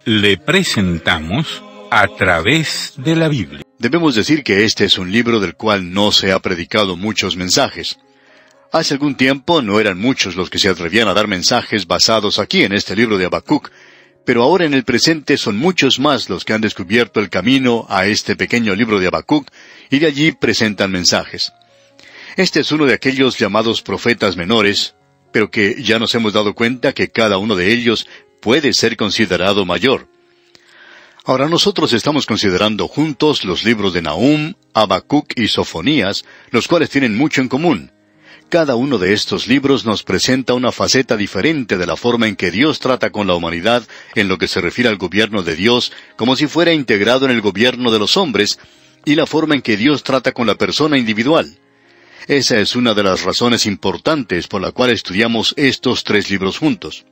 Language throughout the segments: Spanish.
le presentamos A través de la Biblia. Debemos decir que este es un libro del cual no se ha predicado muchos mensajes. Hace algún tiempo no eran muchos los que se atrevían a dar mensajes basados aquí en este libro de Habacuc, pero ahora en el presente son muchos más los que han descubierto el camino a este pequeño libro de Habacuc y de allí presentan mensajes. Este es uno de aquellos llamados profetas menores, pero que ya nos hemos dado cuenta que cada uno de ellos puede ser considerado mayor. Ahora nosotros estamos considerando juntos los libros de Nahum, Habacuc y Sofonías, los cuales tienen mucho en común. Cada uno de estos libros nos presenta una faceta diferente de la forma en que Dios trata con la humanidad en lo que se refiere al gobierno de Dios, como si fuera integrado en el gobierno de los hombres, y la forma en que Dios trata con la persona individual. Esa es una de las razones importantes por la cual estudiamos estos tres libros juntos.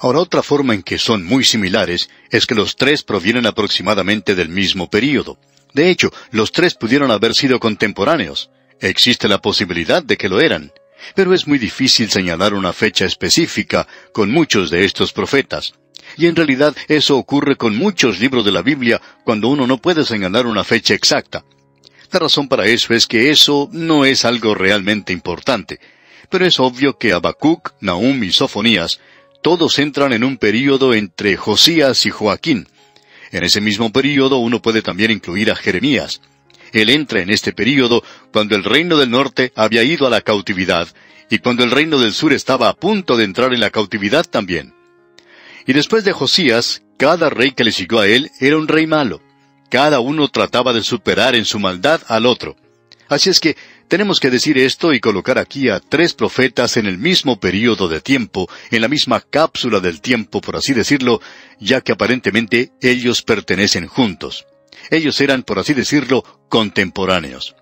Ahora, otra forma en que son muy similares es que los tres provienen aproximadamente del mismo período. De hecho, los tres pudieron haber sido contemporáneos. Existe la posibilidad de que lo eran, pero es muy difícil señalar una fecha específica con muchos de estos profetas. Y en realidad eso ocurre con muchos libros de la Biblia cuando uno no puede señalar una fecha exacta. La razón para eso es que eso no es algo realmente importante. Pero es obvio que Habacuc, Nahum y Sofonías todos entran en un período entre Josías y Joaquín. En ese mismo período uno puede también incluir a Jeremías. Él entra en este período cuando el reino del norte había ido a la cautividad, y cuando el reino del sur estaba a punto de entrar en la cautividad también. Y después de Josías, cada rey que le siguió a él era un rey malo. Cada uno trataba de superar en su maldad al otro. Así es que tenemos que decir esto y colocar aquí a tres profetas en el mismo período de tiempo, en la misma cápsula del tiempo, por así decirlo, ya que aparentemente ellos pertenecen juntos. Ellos eran, por así decirlo, contemporáneos.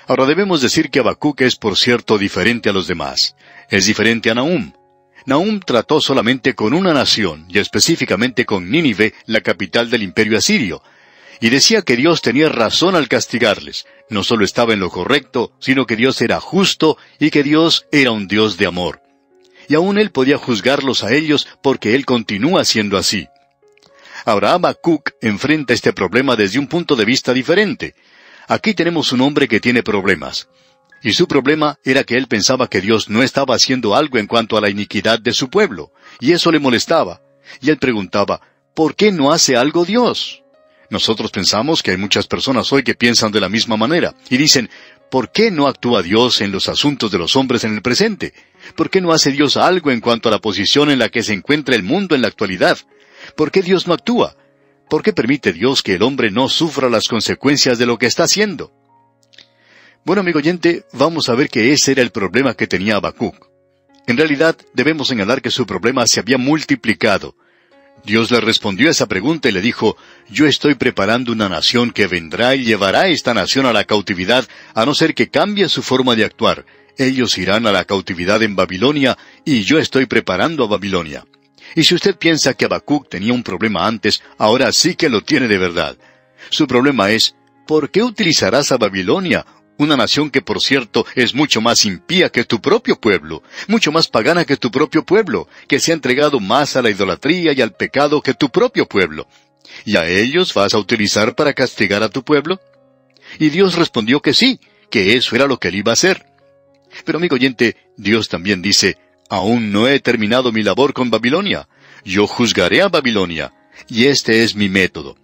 Ahora debemos decir que Habacuc es, por cierto, diferente a los demás. Es diferente a Nahum. Nahum trató solamente con una nación, y específicamente con Nínive, la capital del imperio asirio. Y decía que Dios tenía razón al castigarles. No solo estaba en lo correcto, sino que Dios era justo y que Dios era un Dios de amor. Y aún Él podía juzgarlos a ellos porque Él continúa siendo así. Ahora Habacuc enfrenta este problema desde un punto de vista diferente. Aquí tenemos un hombre que tiene problemas. Y su problema era que él pensaba que Dios no estaba haciendo algo en cuanto a la iniquidad de su pueblo. Y eso le molestaba. Y él preguntaba, ¿por qué no hace algo Dios? Nosotros pensamos que hay muchas personas hoy que piensan de la misma manera. Y dicen, ¿por qué no actúa Dios en los asuntos de los hombres en el presente? ¿Por qué no hace Dios algo en cuanto a la posición en la que se encuentra el mundo en la actualidad? ¿Por qué Dios no actúa? ¿Por qué permite Dios que el hombre no sufra las consecuencias de lo que está haciendo? Bueno, amigo oyente, vamos a ver que ese era el problema que tenía Habacuc. En realidad, debemos señalar que su problema se había multiplicado. Dios le respondió a esa pregunta y le dijo, yo estoy preparando una nación que vendrá y llevará a esta nación a la cautividad, a no ser que cambie su forma de actuar. Ellos irán a la cautividad en Babilonia, y yo estoy preparando a Babilonia. Y si usted piensa que Habacuc tenía un problema antes, ahora sí que lo tiene de verdad. Su problema es, ¿por qué utilizarás a Babilonia? Una nación que, por cierto, es mucho más impía que tu propio pueblo, mucho más pagana que tu propio pueblo, que se ha entregado más a la idolatría y al pecado que tu propio pueblo. ¿Y a ellos vas a utilizar para castigar a tu pueblo? Y Dios respondió que sí, que eso era lo que él iba a hacer. Pero amigo oyente, Dios también dice, aún no he terminado mi labor con Babilonia. Yo juzgaré a Babilonia, y este es mi método.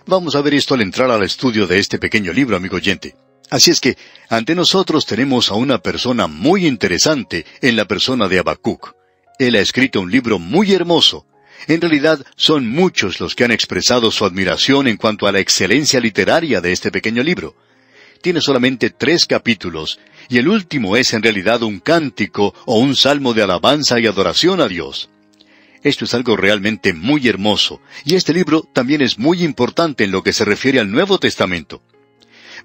Vamos a ver esto al entrar al estudio de este pequeño libro, amigo oyente. Así es que, ante nosotros tenemos a una persona muy interesante en la persona de Habacuc. Él ha escrito un libro muy hermoso. En realidad, son muchos los que han expresado su admiración en cuanto a la excelencia literaria de este pequeño libro. Tiene solamente 3 capítulos, y el último es en realidad un cántico o un salmo de alabanza y adoración a Dios. Esto es algo realmente muy hermoso, y este libro también es muy importante en lo que se refiere al Nuevo Testamento.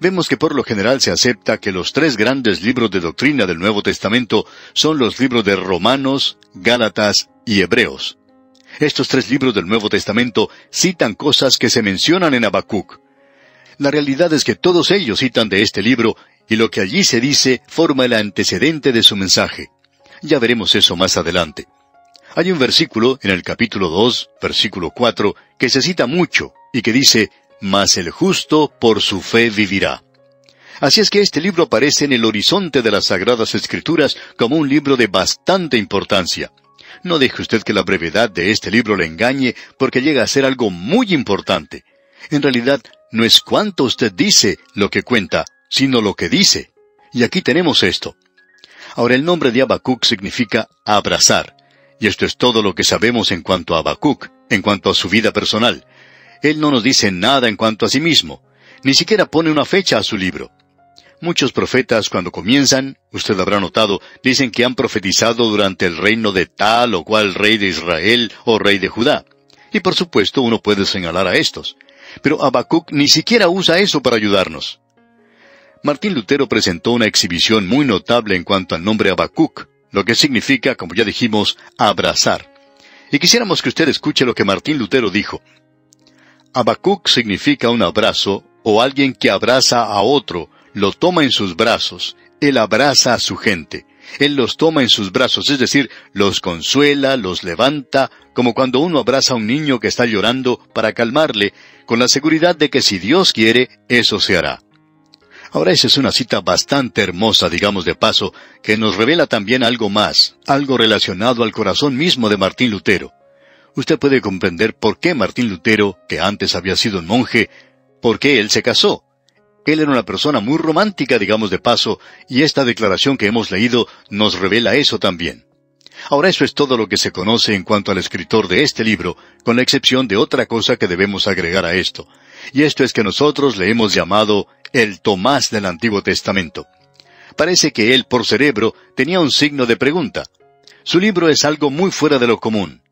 Vemos que por lo general se acepta que los 3 grandes libros de doctrina del Nuevo Testamento son los libros de Romanos, Gálatas y Hebreos. Estos 3 libros del Nuevo Testamento citan cosas que se mencionan en Habacuc. La realidad es que todos ellos citan de este libro, y lo que allí se dice forma el antecedente de su mensaje. Ya veremos eso más adelante. Hay un versículo en el capítulo 2, versículo 4, que se cita mucho y que dice, «Mas el justo por su fe vivirá». Así es que este libro aparece en el horizonte de las Sagradas Escrituras como un libro de bastante importancia. No deje usted que la brevedad de este libro le engañe, porque llega a ser algo muy importante. En realidad, no es cuánto usted dice lo que cuenta, sino lo que dice. Y aquí tenemos esto. Ahora, el nombre de Habacuc significa abrazar. Y esto es todo lo que sabemos en cuanto a Habacuc, en cuanto a su vida personal. Él no nos dice nada en cuanto a sí mismo. Ni siquiera pone una fecha a su libro. Muchos profetas, cuando comienzan, usted habrá notado, dicen que han profetizado durante el reino de tal o cual rey de Israel o rey de Judá. Y por supuesto uno puede señalar a estos. Pero Habacuc ni siquiera usa eso para ayudarnos. Martín Lutero presentó una exhibición muy notable en cuanto al nombre Habacuc, lo que significa, como ya dijimos, abrazar. Y quisiéramos que usted escuche lo que Martín Lutero dijo. Habacuc significa un abrazo o alguien que abraza a otro, lo toma en sus brazos, él abraza a su gente, él los toma en sus brazos, es decir, los consuela, los levanta, como cuando uno abraza a un niño que está llorando para calmarle, con la seguridad de que si Dios quiere, eso se hará. Ahora esa es una cita bastante hermosa, digamos de paso, que nos revela también algo más, algo relacionado al corazón mismo de Martín Lutero. Usted puede comprender por qué Martín Lutero, que antes había sido un monje, por qué él se casó. Él era una persona muy romántica, digamos de paso, y esta declaración que hemos leído nos revela eso también. Ahora eso es todo lo que se conoce en cuanto al escritor de este libro, con la excepción de otra cosa que debemos agregar a esto. Y esto es que nosotros le hemos llamado el Tomás del Antiguo Testamento. Parece que él, por cerebro, tenía un signo de pregunta. Su libro es algo muy fuera de lo común.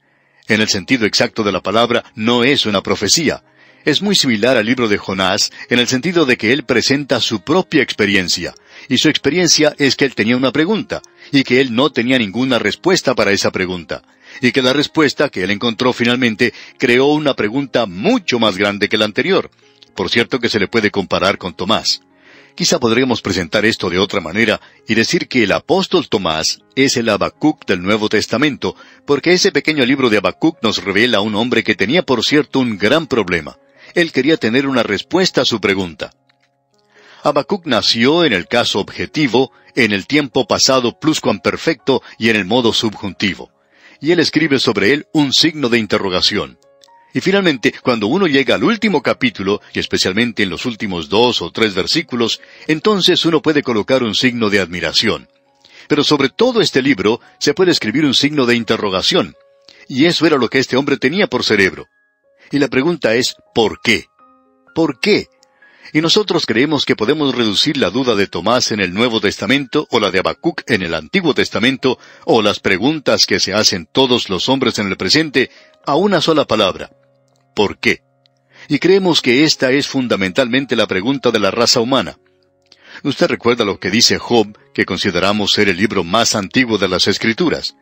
En el sentido exacto de la palabra, no es una profecía. Es muy similar al libro de Jonás, en el sentido de que él presenta su propia experiencia. Y su experiencia es que él tenía una pregunta, y que él no tenía ninguna respuesta para esa pregunta. Y que la respuesta que él encontró finalmente creó una pregunta mucho más grande que la anterior. Por cierto que se le puede comparar con Tomás. Quizá podríamos presentar esto de otra manera y decir que el apóstol Tomás es el Habacuc del Nuevo Testamento, porque ese pequeño libro de Habacuc nos revela a un hombre que tenía, por cierto, un gran problema. Él quería tener una respuesta a su pregunta. Habacuc nació en el caso objetivo, en el tiempo pasado pluscuamperfecto y en el modo subjuntivo. Y él escribe sobre él un signo de interrogación. Y finalmente, cuando uno llega al último capítulo, y especialmente en los últimos 2 o 3 versículos, entonces uno puede colocar un signo de admiración. Pero sobre todo este libro se puede escribir un signo de interrogación. Y eso era lo que este hombre tenía por cerebro. Y la pregunta es, ¿por qué? ¿Por qué? Y nosotros creemos que podemos reducir la duda de Tomás en el Nuevo Testamento o la de Habacuc en el Antiguo Testamento o las preguntas que se hacen todos los hombres en el presente a una sola palabra. ¿Por qué? Y creemos que esta es fundamentalmente la pregunta de la raza humana. Usted recuerda lo que dice Job, que consideramos ser el libro más antiguo de las Escrituras.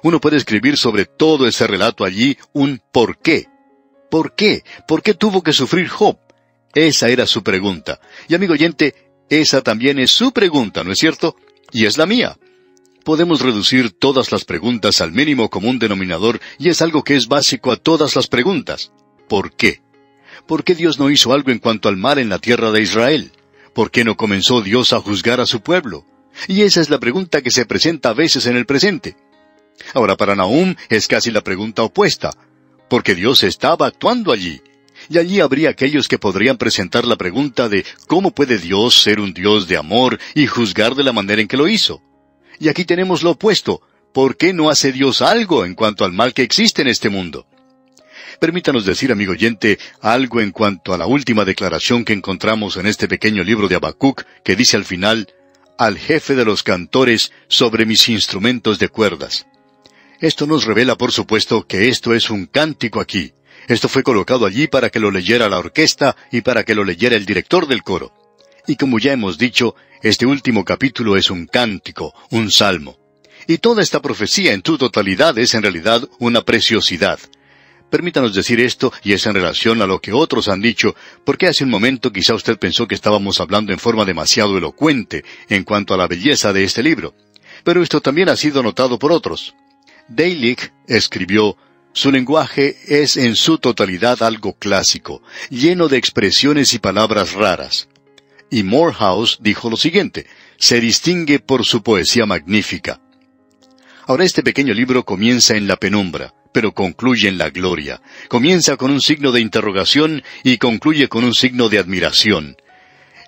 Uno puede escribir sobre todo ese relato allí un ¿por qué? ¿Por qué? ¿Por qué tuvo que sufrir Job? Esa era su pregunta. Y amigo oyente, esa también es su pregunta, ¿no es cierto? Y es la mía. Podemos reducir todas las preguntas al mínimo común denominador, y es algo que es básico a todas las preguntas. ¿Por qué? ¿Por qué Dios no hizo algo en cuanto al mal en la tierra de Israel? ¿Por qué no comenzó Dios a juzgar a su pueblo? Y esa es la pregunta que se presenta a veces en el presente. Ahora, para Nahum es casi la pregunta opuesta, porque Dios estaba actuando allí. Y allí habría aquellos que podrían presentar la pregunta de ¿cómo puede Dios ser un Dios de amor y juzgar de la manera en que lo hizo? Y aquí tenemos lo opuesto. ¿Por qué no hace Dios algo en cuanto al mal que existe en este mundo? Permítanos decir, amigo oyente, algo en cuanto a la última declaración que encontramos en este pequeño libro de Habacuc, que dice al final, «Al jefe de los cantores sobre mis instrumentos de cuerdas». Esto nos revela, por supuesto, que esto es un cántico aquí. Esto fue colocado allí para que lo leyera la orquesta y para que lo leyera el director del coro. Y como ya hemos dicho, este último capítulo es un cántico, un salmo. Y toda esta profecía en su totalidad es en realidad una preciosidad. Permítanos decir esto, y es en relación a lo que otros han dicho, porque hace un momento quizá usted pensó que estábamos hablando en forma demasiado elocuente en cuanto a la belleza de este libro. Pero esto también ha sido notado por otros. Deilich escribió: su lenguaje es en su totalidad algo clásico, lleno de expresiones y palabras raras. Y Morehouse dijo lo siguiente: se distingue por su poesía magnífica. Ahora este pequeño libro comienza en la penumbra, pero concluye en la gloria. Comienza con un signo de interrogación y concluye con un signo de admiración.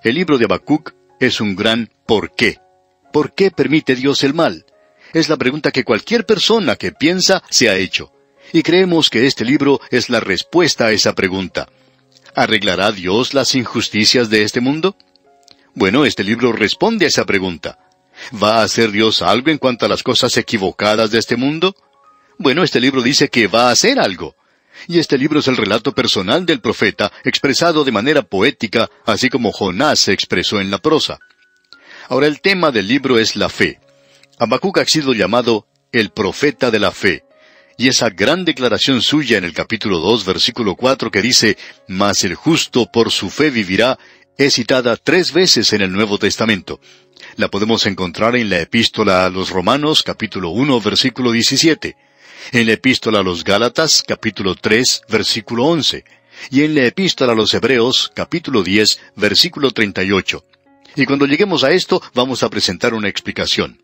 El libro de Habacuc es un gran ¿por qué? ¿Por qué permite Dios el mal? Es la pregunta que cualquier persona que piensa se ha hecho. Y creemos que este libro es la respuesta a esa pregunta. ¿Arreglará Dios las injusticias de este mundo? Bueno, este libro responde a esa pregunta. ¿Va a hacer Dios algo en cuanto a las cosas equivocadas de este mundo? Bueno, este libro dice que va a hacer algo. Y este libro es el relato personal del profeta, expresado de manera poética, así como Jonás se expresó en la prosa. Ahora, el tema del libro es la fe. Habacuc ha sido llamado el profeta de la fe. Y esa gran declaración suya en el capítulo 2, versículo 4, que dice: «Mas el justo por su fe vivirá», es citada 3 veces en el Nuevo Testamento. La podemos encontrar en la Epístola a los Romanos, capítulo 1, versículo 17, en la Epístola a los Gálatas, capítulo 3, versículo 11, y en la Epístola a los Hebreos, capítulo 10, versículo 38. Y cuando lleguemos a esto, vamos a presentar una explicación.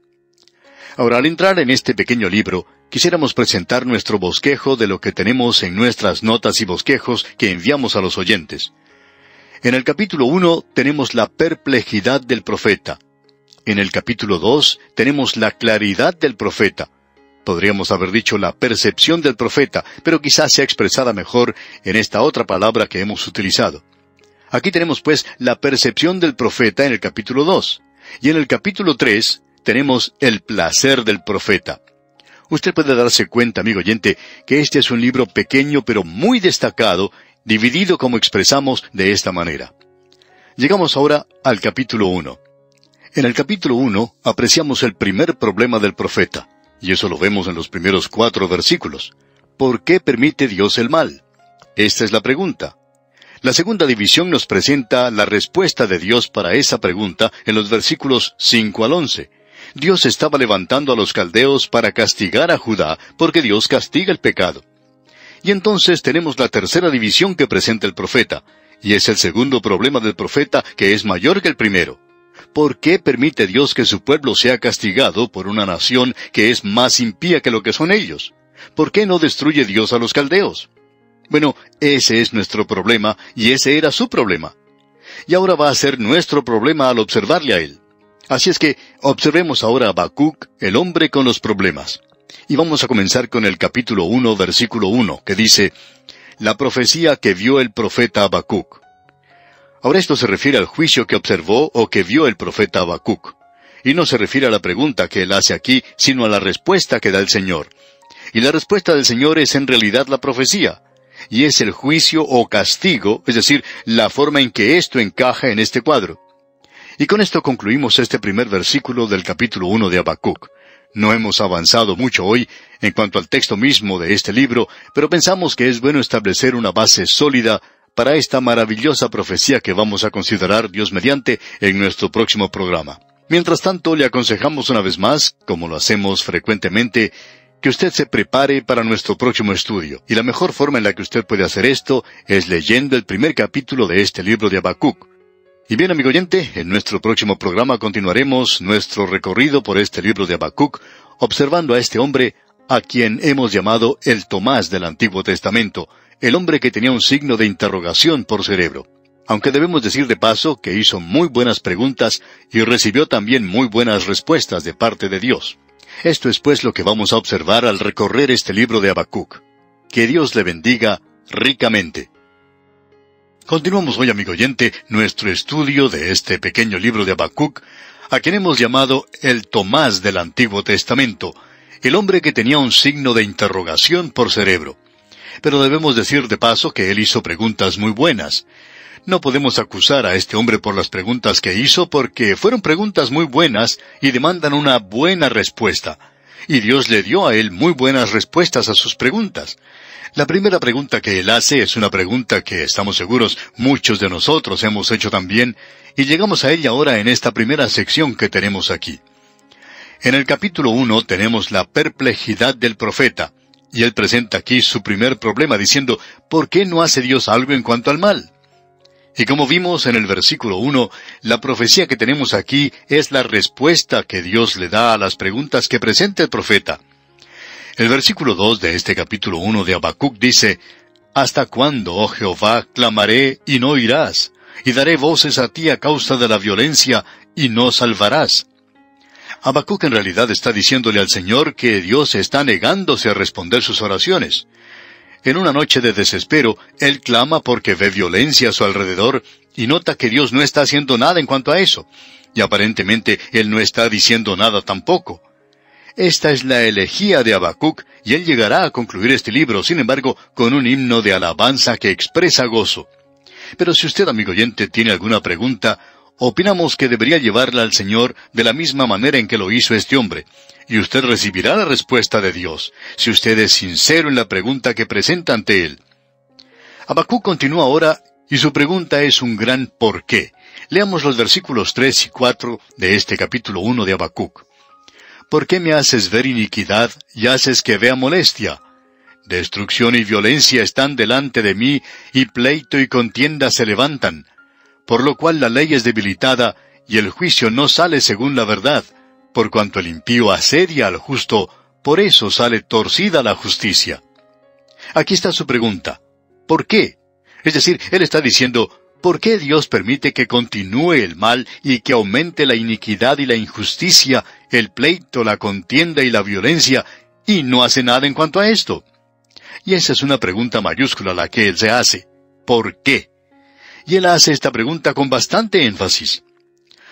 Ahora, al entrar en este pequeño libro, quisiéramos presentar nuestro bosquejo de lo que tenemos en nuestras notas y bosquejos que enviamos a los oyentes. En el capítulo 1 tenemos la perplejidad del profeta. En el capítulo 2 tenemos la claridad del profeta. Podríamos haber dicho la percepción del profeta, pero quizás sea expresada mejor en esta otra palabra que hemos utilizado. Aquí tenemos pues la percepción del profeta en el capítulo 2. Y en el capítulo 3 tenemos el placer del profeta. Usted puede darse cuenta, amigo oyente, que este es un libro pequeño pero muy destacado, dividido como expresamos de esta manera. Llegamos ahora al capítulo 1. En el capítulo 1 apreciamos el primer problema del profeta, y eso lo vemos en los primeros 4 versículos. ¿Por qué permite Dios el mal? Esta es la pregunta. La segunda división nos presenta la respuesta de Dios para esa pregunta en los versículos 5 al 11. Dios estaba levantando a los caldeos para castigar a Judá, porque Dios castiga el pecado. Y entonces tenemos la tercera división que presenta el profeta, y es el segundo problema del profeta, que es mayor que el primero. ¿Por qué permite Dios que su pueblo sea castigado por una nación que es más impía que lo que son ellos? ¿Por qué no destruye Dios a los caldeos? Bueno, ese es nuestro problema, y ese era su problema. Y ahora va a ser nuestro problema al observarle a él. Así es que observemos ahora a Habacuc, el hombre con los problemas. Y vamos a comenzar con el capítulo 1, versículo 1, que dice: la profecía que vio el profeta Habacuc. Ahora esto se refiere al juicio que observó o que vio el profeta Habacuc. Y no se refiere a la pregunta que él hace aquí, sino a la respuesta que da el Señor. Y la respuesta del Señor es en realidad la profecía. Y es el juicio o castigo, es decir, la forma en que esto encaja en este cuadro. Y con esto concluimos este primer versículo del capítulo 1 de Habacuc. No hemos avanzado mucho hoy en cuanto al texto mismo de este libro, pero pensamos que es bueno establecer una base sólida para esta maravillosa profecía que vamos a considerar, Dios mediante, en nuestro próximo programa. Mientras tanto, le aconsejamos una vez más, como lo hacemos frecuentemente, que usted se prepare para nuestro próximo estudio. Y la mejor forma en la que usted puede hacer esto es leyendo el primer capítulo de este libro de Habacuc. Y bien, amigo oyente, en nuestro próximo programa continuaremos nuestro recorrido por este libro de Habacuc, observando a este hombre a quien hemos llamado el Tomás del Antiguo Testamento, el hombre que tenía un signo de interrogación por cerebro. Aunque debemos decir de paso que hizo muy buenas preguntas y recibió también muy buenas respuestas de parte de Dios. Esto es pues lo que vamos a observar al recorrer este libro de Habacuc. Que Dios le bendiga ricamente. Continuamos hoy, amigo oyente, nuestro estudio de este pequeño libro de Habacuc, a quien hemos llamado el Tomás del Antiguo Testamento, el hombre que tenía un signo de interrogación por cerebro. Pero debemos decir de paso que él hizo preguntas muy buenas. No podemos acusar a este hombre por las preguntas que hizo, porque fueron preguntas muy buenas y demandan una buena respuesta. Y Dios le dio a él muy buenas respuestas a sus preguntas. La primera pregunta que él hace es una pregunta que estamos seguros muchos de nosotros hemos hecho también, y llegamos a ella ahora en esta primera sección que tenemos aquí. En el capítulo 1 tenemos la perplejidad del profeta, y él presenta aquí su primer problema diciendo, ¿por qué no hace Dios algo en cuanto al mal? Y como vimos en el versículo 1, la profecía que tenemos aquí es la respuesta que Dios le da a las preguntas que presenta el profeta. El versículo 2 de este capítulo 1 de Habacuc dice, «¿Hasta cuándo, oh Jehová, clamaré y no oirás? Y daré voces a ti a causa de la violencia, y no salvarás». Habacuc en realidad está diciéndole al Señor que Dios está negándose a responder sus oraciones. En una noche de desespero, él clama porque ve violencia a su alrededor y nota que Dios no está haciendo nada en cuanto a eso. Y aparentemente él no está diciendo nada tampoco. Esta es la elegía de Habacuc, y él llegará a concluir este libro, sin embargo, con un himno de alabanza que expresa gozo. Pero si usted, amigo oyente, tiene alguna pregunta, opinamos que debería llevarla al Señor de la misma manera en que lo hizo este hombre, y usted recibirá la respuesta de Dios, si usted es sincero en la pregunta que presenta ante Él. Habacuc continúa ahora, y su pregunta es un gran ¿por qué? Leamos los versículos 3 y 4 de este capítulo 1 de Habacuc. ¿Por qué me haces ver iniquidad y haces que vea molestia? Destrucción y violencia están delante de mí, y pleito y contienda se levantan. Por lo cual la ley es debilitada, y el juicio no sale según la verdad. Por cuanto el impío asedia al justo, por eso sale torcida la justicia. Aquí está su pregunta. ¿Por qué? Es decir, él está diciendo, ¿por qué Dios permite que continúe el mal y que aumente la iniquidad y la injusticia, el pleito, la contienda y la violencia, y no hace nada en cuanto a esto? Y esa es una pregunta mayúscula la que él se hace. ¿Por qué? Y él hace esta pregunta con bastante énfasis.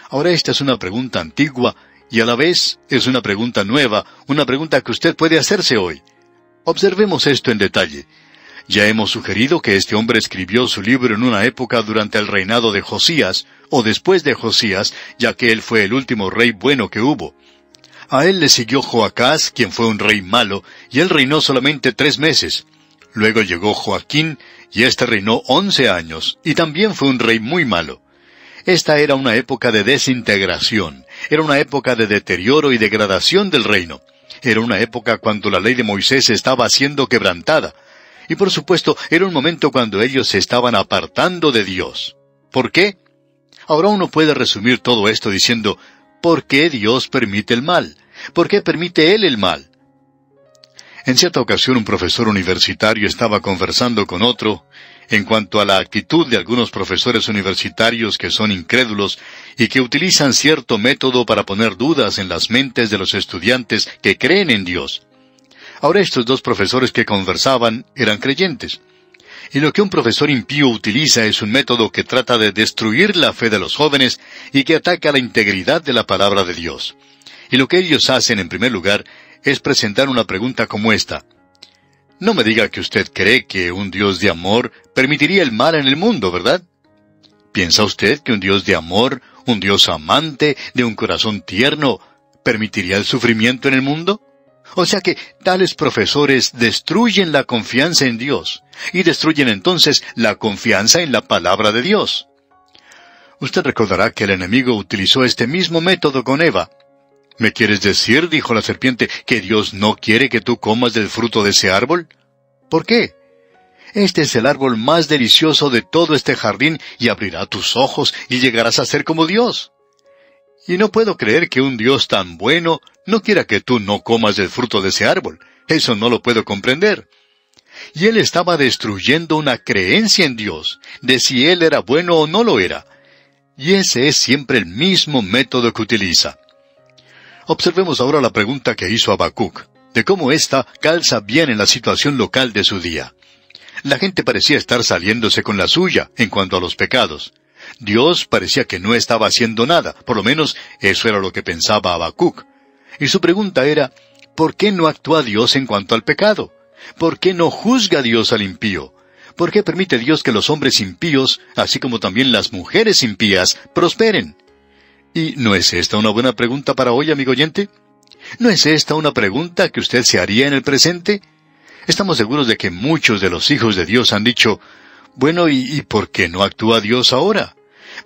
Ahora esta es una pregunta antigua, y a la vez es una pregunta nueva, una pregunta que usted puede hacerse hoy. Observemos esto en detalle. Ya hemos sugerido que este hombre escribió su libro en una época durante el reinado de Josías, o después de Josías, ya que él fue el último rey bueno que hubo. A él le siguió Joacás, quien fue un rey malo, y él reinó solamente 3 meses. Luego llegó Joaquín, y éste reinó 11 años, y también fue un rey muy malo. Esta era una época de desintegración, era una época de deterioro y degradación del reino. Era una época cuando la ley de Moisés estaba siendo quebrantada. Y por supuesto, era un momento cuando ellos se estaban apartando de Dios. ¿Por qué? Ahora uno puede resumir todo esto diciendo, ¿por qué Dios permite el mal? ¿Por qué permite Él el mal? En cierta ocasión un profesor universitario estaba conversando con otro en cuanto a la actitud de algunos profesores universitarios que son incrédulos y que utilizan cierto método para poner dudas en las mentes de los estudiantes que creen en Dios. Ahora estos dos profesores que conversaban eran creyentes. Y lo que un profesor impío utiliza es un método que trata de destruir la fe de los jóvenes y que ataca la integridad de la palabra de Dios. Y lo que ellos hacen en primer lugar es presentar una pregunta como esta. No me diga que usted cree que un Dios de amor permitiría el mal en el mundo, ¿verdad? ¿Piensa usted que un Dios de amor, un Dios amante, de un corazón tierno, permitiría el sufrimiento en el mundo? O sea que tales profesores destruyen la confianza en Dios, y destruyen entonces la confianza en la palabra de Dios. Usted recordará que el enemigo utilizó este mismo método con Eva. ¿Me quieres decir, dijo la serpiente, que Dios no quiere que tú comas del fruto de ese árbol? ¿Por qué? Este es el árbol más delicioso de todo este jardín y abrirá tus ojos y llegarás a ser como Dios. Y no puedo creer que un Dios tan bueno no quiera que tú no comas del fruto de ese árbol. Eso no lo puedo comprender. Y él estaba destruyendo una creencia en Dios, de si Él era bueno o no lo era. Y ese es siempre el mismo método que utiliza. Observemos ahora la pregunta que hizo Habacuc, de cómo ésta calza bien en la situación local de su día. La gente parecía estar saliéndose con la suya en cuanto a los pecados. Dios parecía que no estaba haciendo nada, por lo menos eso era lo que pensaba Habacuc. Y su pregunta era, ¿por qué no actúa Dios en cuanto al pecado? ¿Por qué no juzga Dios al impío? ¿Por qué permite Dios que los hombres impíos, así como también las mujeres impías, prosperen? ¿Y no es esta una buena pregunta para hoy, amigo oyente? ¿No es esta una pregunta que usted se haría en el presente? Estamos seguros de que muchos de los hijos de Dios han dicho, bueno, ¿y por qué no actúa Dios ahora?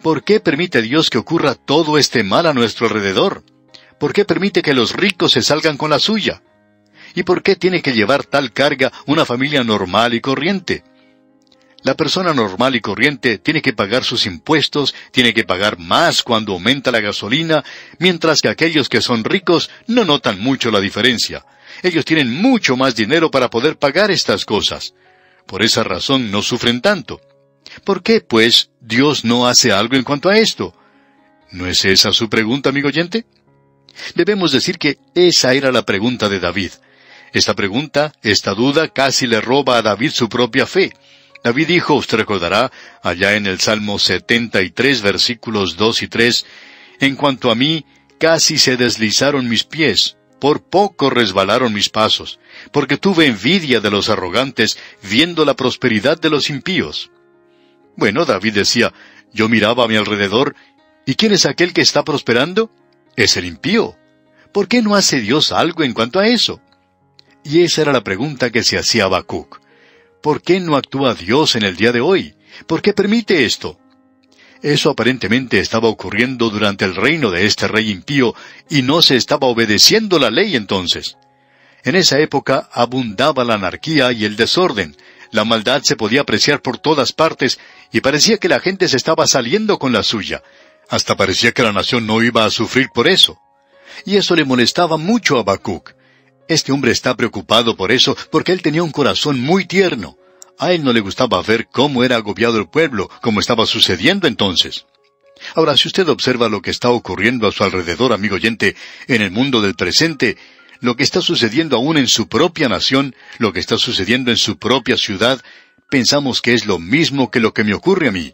¿Por qué permite Dios que ocurra todo este mal a nuestro alrededor? ¿Por qué permite que los ricos se salgan con la suya? ¿Y por qué tiene que llevar tal carga una familia normal y corriente? La persona normal y corriente tiene que pagar sus impuestos, tiene que pagar más cuando aumenta la gasolina, mientras que aquellos que son ricos no notan mucho la diferencia. Ellos tienen mucho más dinero para poder pagar estas cosas. Por esa razón no sufren tanto. ¿Por qué, pues, Dios no hace algo en cuanto a esto? ¿No es esa su pregunta, amigo oyente? Debemos decir que esa era la pregunta de David. Esta pregunta, esta duda, casi le roba a David su propia fe. David dijo, usted recordará, allá en el Salmo 73, versículos 2 y 3, «En cuanto a mí, casi se deslizaron mis pies, por poco resbalaron mis pasos, porque tuve envidia de los arrogantes, viendo la prosperidad de los impíos». Bueno, David decía, yo miraba a mi alrededor, ¿y quién es aquel que está prosperando? Es el impío. ¿Por qué no hace Dios algo en cuanto a eso? Y esa era la pregunta que se hacía Habacuc. ¿Por qué no actúa Dios en el día de hoy? ¿Por qué permite esto? Eso aparentemente estaba ocurriendo durante el reino de este rey impío, y no se estaba obedeciendo la ley entonces. En esa época abundaba la anarquía y el desorden. La maldad se podía apreciar por todas partes, y parecía que la gente se estaba saliendo con la suya. Hasta parecía que la nación no iba a sufrir por eso. Y eso le molestaba mucho a Habacuc. Este hombre está preocupado por eso porque él tenía un corazón muy tierno. A él no le gustaba ver cómo era agobiado el pueblo, como estaba sucediendo entonces. Ahora, si usted observa lo que está ocurriendo a su alrededor, amigo oyente, en el mundo del presente, lo que está sucediendo aún en su propia nación, lo que está sucediendo en su propia ciudad, pensamos que es lo mismo que lo que me ocurre a mí.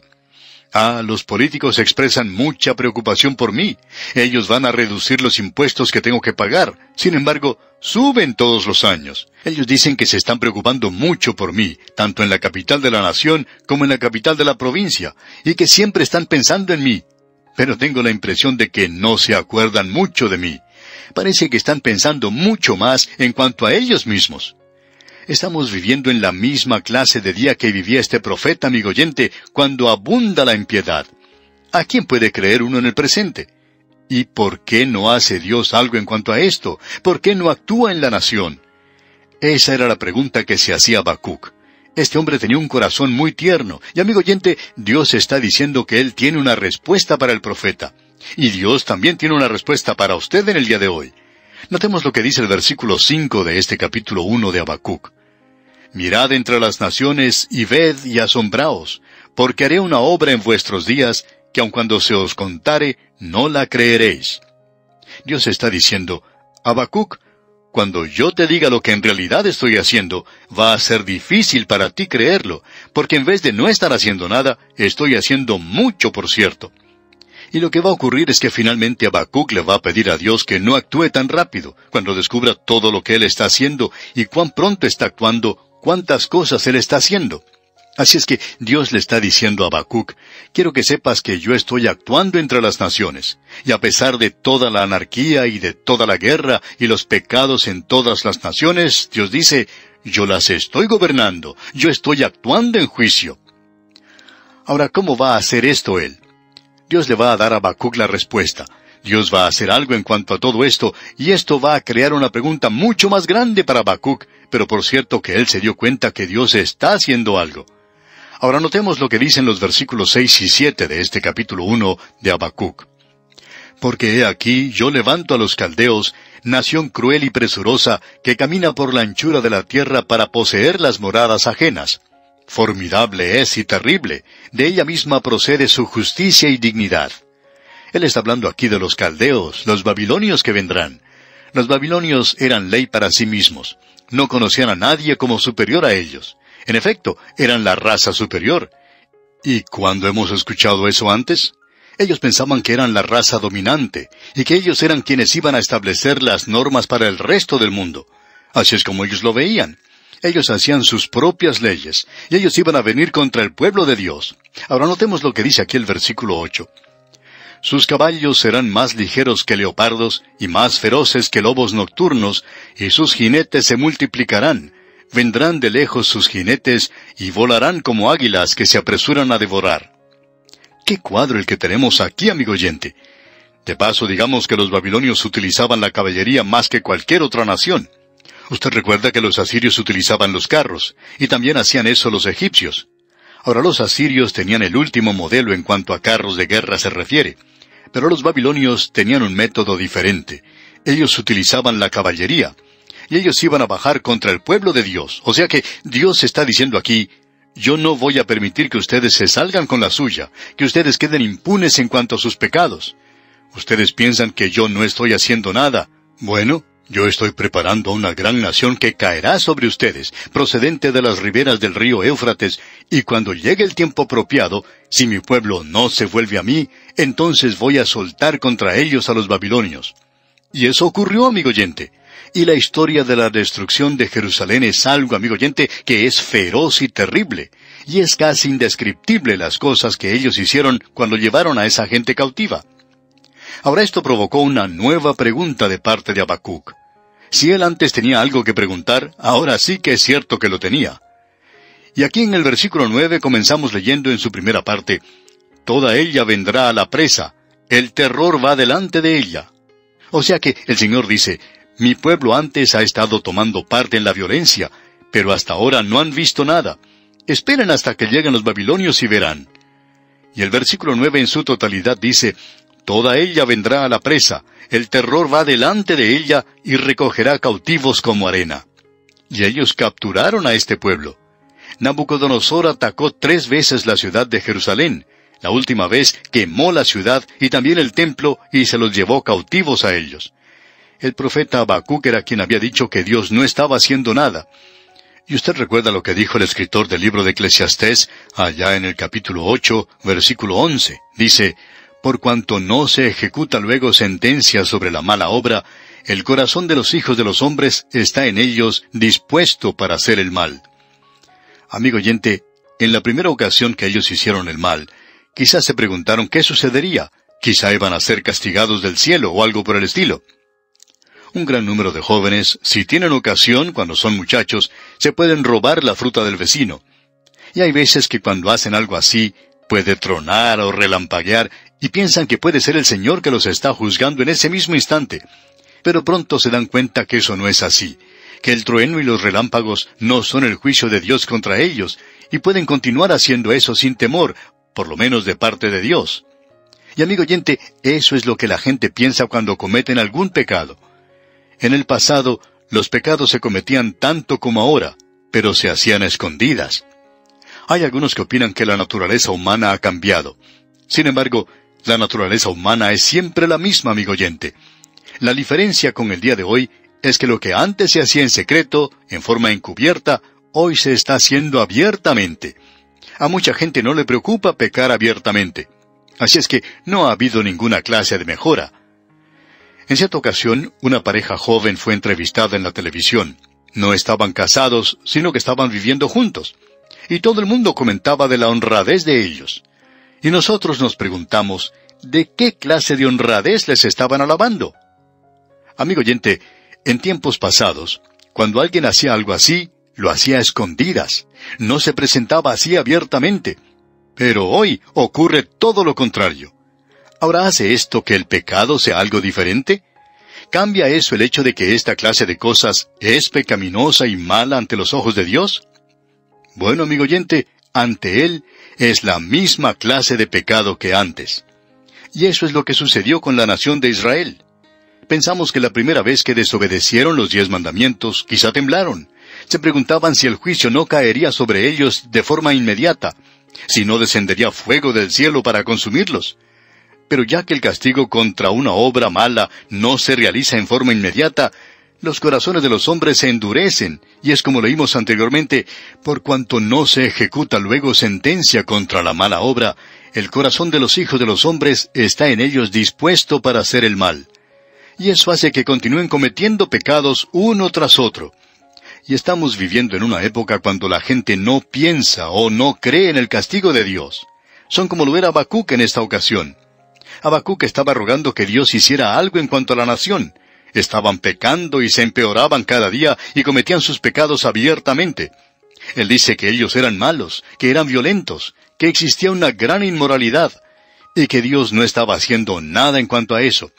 Los políticos expresan mucha preocupación por mí. Ellos van a reducir los impuestos que tengo que pagar. Sin embargo, suben todos los años. Ellos dicen que se están preocupando mucho por mí, tanto en la capital de la nación como en la capital de la provincia, y que siempre están pensando en mí. Pero tengo la impresión de que no se acuerdan mucho de mí. Parece que están pensando mucho más en cuanto a ellos mismos. Estamos viviendo en la misma clase de día que vivía este profeta, amigo oyente, cuando abunda la impiedad. ¿A quién puede creer uno en el presente? ¿Y por qué no hace Dios algo en cuanto a esto? ¿Por qué no actúa en la nación? Esa era la pregunta que se hacía Habacuc. Este hombre tenía un corazón muy tierno, y amigo oyente, Dios está diciendo que Él tiene una respuesta para el profeta. Y Dios también tiene una respuesta para usted en el día de hoy. Notemos lo que dice el versículo 5 de este capítulo 1 de Habacuc. Mirad entre las naciones, y ved y asombraos, porque haré una obra en vuestros días, que aun cuando se os contare, no la creeréis. Dios está diciendo, Habacuc, cuando yo te diga lo que en realidad estoy haciendo, va a ser difícil para ti creerlo, porque en vez de no estar haciendo nada, estoy haciendo mucho, por cierto. Y lo que va a ocurrir es que finalmente Habacuc le va a pedir a Dios que no actúe tan rápido, cuando descubra todo lo que él está haciendo, y cuán pronto está actuando, cuántas cosas él está haciendo. Así es que Dios le está diciendo a Habacuc, quiero que sepas que yo estoy actuando entre las naciones, y a pesar de toda la anarquía y de toda la guerra y los pecados en todas las naciones, Dios dice, yo las estoy gobernando, yo estoy actuando en juicio. Ahora, ¿cómo va a hacer esto él? Dios le va a dar a Habacuc la respuesta. Dios va a hacer algo en cuanto a todo esto, y esto va a crear una pregunta mucho más grande para Habacuc, pero por cierto que él se dio cuenta que Dios está haciendo algo. Ahora notemos lo que dicen los versículos 6 y 7 de este capítulo 1 de Habacuc. Porque he aquí, yo levanto a los caldeos, nación cruel y presurosa, que camina por la anchura de la tierra para poseer las moradas ajenas. Formidable es y terrible, de ella misma procede su justicia y dignidad. Él está hablando aquí de los caldeos, los babilonios que vendrán. Los babilonios eran ley para sí mismos. No conocían a nadie como superior a ellos. En efecto, eran la raza superior. ¿Y cuándo hemos escuchado eso antes? Ellos pensaban que eran la raza dominante, y que ellos eran quienes iban a establecer las normas para el resto del mundo. Así es como ellos lo veían. Ellos hacían sus propias leyes, y ellos iban a venir contra el pueblo de Dios. Ahora notemos lo que dice aquí el versículo 8. Sus caballos serán más ligeros que leopardos, y más feroces que lobos nocturnos, y sus jinetes se multiplicarán. Vendrán de lejos sus jinetes, y volarán como águilas que se apresuran a devorar. ¡Qué cuadro el que tenemos aquí, amigo oyente! De paso, digamos que los babilonios utilizaban la caballería más que cualquier otra nación. Usted recuerda que los asirios utilizaban los carros, y también hacían eso los egipcios. Ahora, los asirios tenían el último modelo en cuanto a carros de guerra se refiere, pero los babilonios tenían un método diferente. Ellos utilizaban la caballería, y ellos iban a bajar contra el pueblo de Dios. O sea que Dios está diciendo aquí, yo no voy a permitir que ustedes se salgan con la suya, que ustedes queden impunes en cuanto a sus pecados. Ustedes piensan que yo no estoy haciendo nada. Bueno, yo estoy preparando a una gran nación que caerá sobre ustedes, procedente de las riberas del río Éufrates, y cuando llegue el tiempo apropiado, si mi pueblo no se vuelve a mí, entonces voy a soltar contra ellos a los babilonios. Y eso ocurrió, amigo oyente. Y la historia de la destrucción de Jerusalén es algo, amigo oyente, que es feroz y terrible. Y es casi indescriptible las cosas que ellos hicieron cuando llevaron a esa gente cautiva. Ahora esto provocó una nueva pregunta de parte de Habacuc. Si él antes tenía algo que preguntar, ahora sí que es cierto que lo tenía. Y aquí en el versículo 9 comenzamos leyendo en su primera parte, toda ella vendrá a la presa, el terror va delante de ella. O sea que el Señor dice, mi pueblo antes ha estado tomando parte en la violencia, pero hasta ahora no han visto nada. Esperen hasta que lleguen los babilonios y verán. Y el versículo 9 en su totalidad dice, toda ella vendrá a la presa, el terror va delante de ella y recogerá cautivos como arena. Y ellos capturaron a este pueblo. Nabucodonosor atacó 3 veces la ciudad de Jerusalén. La última vez quemó la ciudad y también el templo y se los llevó cautivos a ellos. El profeta Habacuc era quien había dicho que Dios no estaba haciendo nada. Y usted recuerda lo que dijo el escritor del libro de Eclesiastés, allá en el capítulo 8, versículo 11. Dice, por cuanto no se ejecuta luego sentencia sobre la mala obra, el corazón de los hijos de los hombres está en ellos dispuesto para hacer el mal. Amigo oyente, en la primera ocasión que ellos hicieron el mal, quizás se preguntaron qué sucedería. Quizá iban a ser castigados del cielo o algo por el estilo. Un gran número de jóvenes, si tienen ocasión cuando son muchachos, se pueden robar la fruta del vecino. Y hay veces que cuando hacen algo así, puede tronar o relampaguear, y piensan que puede ser el Señor que los está juzgando en ese mismo instante. Pero pronto se dan cuenta que eso no es así, que el trueno y los relámpagos no son el juicio de Dios contra ellos, y pueden continuar haciendo eso sin temor, por lo menos de parte de Dios. Y amigo oyente, eso es lo que la gente piensa cuando cometen algún pecado. En el pasado, los pecados se cometían tanto como ahora, pero se hacían a escondidas. Hay algunos que opinan que la naturaleza humana ha cambiado. Sin embargo, la naturaleza humana es siempre la misma, amigo oyente. La diferencia con el día de hoy es que lo que antes se hacía en secreto, en forma encubierta, hoy se está haciendo abiertamente. A mucha gente no le preocupa pecar abiertamente. Así es que no ha habido ninguna clase de mejora. En cierta ocasión, una pareja joven fue entrevistada en la televisión. No estaban casados, sino que estaban viviendo juntos. Y todo el mundo comentaba de la honradez de ellos. Y nosotros nos preguntamos, ¿de qué clase de honradez les estaban alabando? Amigo oyente, en tiempos pasados, cuando alguien hacía algo así, lo hacía a escondidas. No se presentaba así abiertamente. Pero hoy ocurre todo lo contrario. ¿Ahora hace esto que el pecado sea algo diferente? ¿Cambia eso el hecho de que esta clase de cosas es pecaminosa y mala ante los ojos de Dios? Bueno, amigo oyente, ante Él es la misma clase de pecado que antes. Y eso es lo que sucedió con la nación de Israel. Pensamos que la primera vez que desobedecieron los 10 mandamientos, quizá temblaron. Se preguntaban si el juicio no caería sobre ellos de forma inmediata, si no descendería fuego del cielo para consumirlos. Pero ya que el castigo contra una obra mala no se realiza en forma inmediata, los corazones de los hombres se endurecen, y es como leímos anteriormente, por cuanto no se ejecuta luego sentencia contra la mala obra, el corazón de los hijos de los hombres está en ellos dispuesto para hacer el mal. Y eso hace que continúen cometiendo pecados uno tras otro. Y estamos viviendo en una época cuando la gente no piensa o no cree en el castigo de Dios. Son como lo era Habacuc en esta ocasión. Habacuc estaba rogando que Dios hiciera algo en cuanto a la nación. Estaban pecando y se empeoraban cada día y cometían sus pecados abiertamente. Él dice que ellos eran malos, que eran violentos, que existía una gran inmoralidad. y que Dios no estaba haciendo nada en cuanto a eso.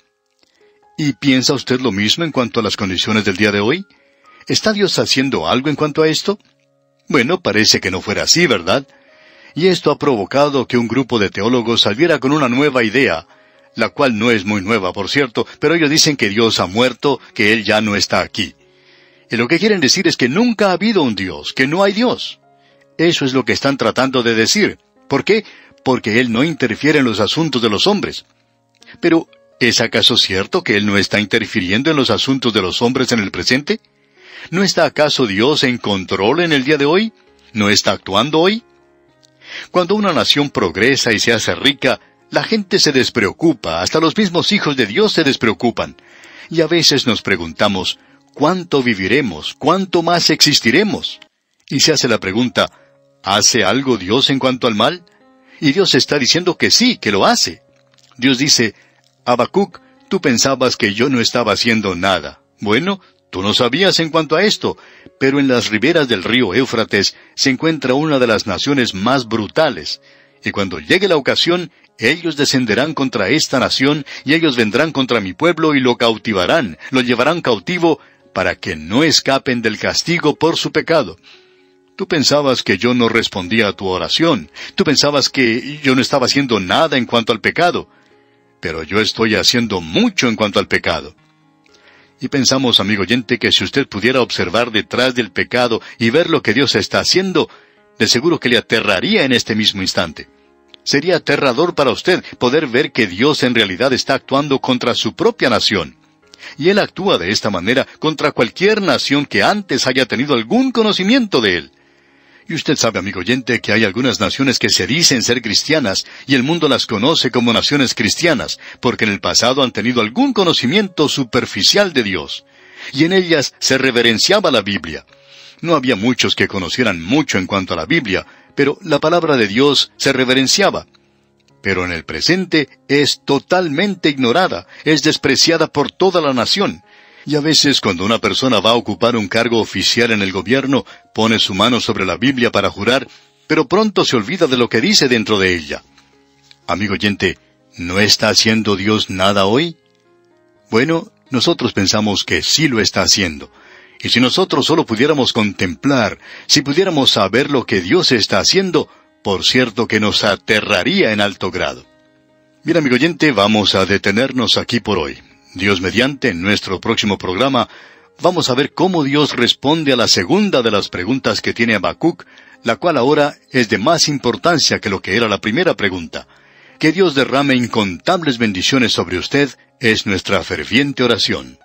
¿Y piensa usted lo mismo en cuanto a las condiciones del día de hoy? ¿Está Dios haciendo algo en cuanto a esto? Bueno, parece que no fuera así, ¿verdad? Y esto ha provocado que un grupo de teólogos saliera con una nueva idea, la cual no es muy nueva, por cierto, pero ellos dicen que Dios ha muerto, que Él ya no está aquí. Y lo que quieren decir es que nunca ha habido un Dios, que no hay Dios. Eso es lo que están tratando de decir. ¿Por qué? Porque Él no interfiere en los asuntos de los hombres. Pero, ¿es acaso cierto que Él no está interfiriendo en los asuntos de los hombres en el presente? ¿No está acaso Dios en control en el día de hoy? ¿No está actuando hoy? Cuando una nación progresa y se hace rica, la gente se despreocupa, hasta los mismos hijos de Dios se despreocupan. Y a veces nos preguntamos, ¿cuánto viviremos? ¿Cuánto más existiremos? Y se hace la pregunta, ¿hace algo Dios en cuanto al mal? Y Dios está diciendo que sí, que lo hace. Dios dice, Habacuc, tú pensabas que yo no estaba haciendo nada. Bueno, tú no sabías en cuanto a esto, pero en las riberas del río Éufrates se encuentra una de las naciones más brutales. Y cuando llegue la ocasión, ellos descenderán contra esta nación, y ellos vendrán contra mi pueblo y lo cautivarán, lo llevarán cautivo, para que no escapen del castigo por su pecado. Tú pensabas que yo no respondía a tu oración, tú pensabas que yo no estaba haciendo nada en cuanto al pecado, pero yo estoy haciendo mucho en cuanto al pecado. Y pensamos, amigo oyente, que si usted pudiera observar detrás del pecado y ver lo que Dios está haciendo, de seguro que le aterraría en este mismo instante. Sería aterrador para usted poder ver que Dios en realidad está actuando contra su propia nación. Y Él actúa de esta manera contra cualquier nación que antes haya tenido algún conocimiento de Él. Y usted sabe, amigo oyente, que hay algunas naciones que se dicen ser cristianas, y el mundo las conoce como naciones cristianas, porque en el pasado han tenido algún conocimiento superficial de Dios. Y en ellas se reverenciaba la Biblia. No había muchos que conocieran mucho en cuanto a la Biblia, pero la palabra de Dios se reverenciaba. Pero en el presente es totalmente ignorada, es despreciada por toda la nación. Y a veces cuando una persona va a ocupar un cargo oficial en el gobierno, pone su mano sobre la Biblia para jurar, pero pronto se olvida de lo que dice dentro de ella. Amigo oyente, ¿no está haciendo Dios nada hoy? Bueno, nosotros pensamos que sí lo está haciendo. Y si nosotros solo pudiéramos contemplar, si pudiéramos saber lo que Dios está haciendo, por cierto que nos aterraría en alto grado. Bien, amigo oyente, vamos a detenernos aquí por hoy. Dios mediante, en nuestro próximo programa, vamos a ver cómo Dios responde a la segunda de las preguntas que tiene Habacuc, la cual ahora es de más importancia que lo que era la primera pregunta. Que Dios derrame incontables bendiciones sobre usted es nuestra ferviente oración.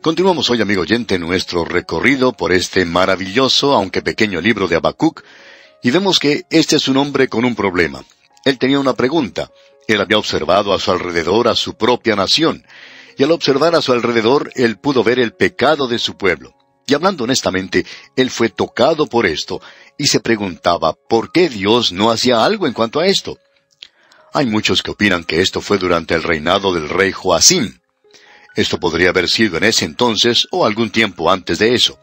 Continuamos hoy, amigo oyente, nuestro recorrido por este maravilloso, aunque pequeño libro de Habacuc, y vemos que este es un hombre con un problema. Él tenía una pregunta. Él había observado a su alrededor a su propia nación, y al observar a su alrededor, él pudo ver el pecado de su pueblo. Y hablando honestamente, él fue tocado por esto, y se preguntaba, ¿por qué Dios no hacía algo en cuanto a esto? Hay muchos que opinan que esto fue durante el reinado del rey Joacim. Esto podría haber sido en ese entonces, o algún tiempo antes de eso.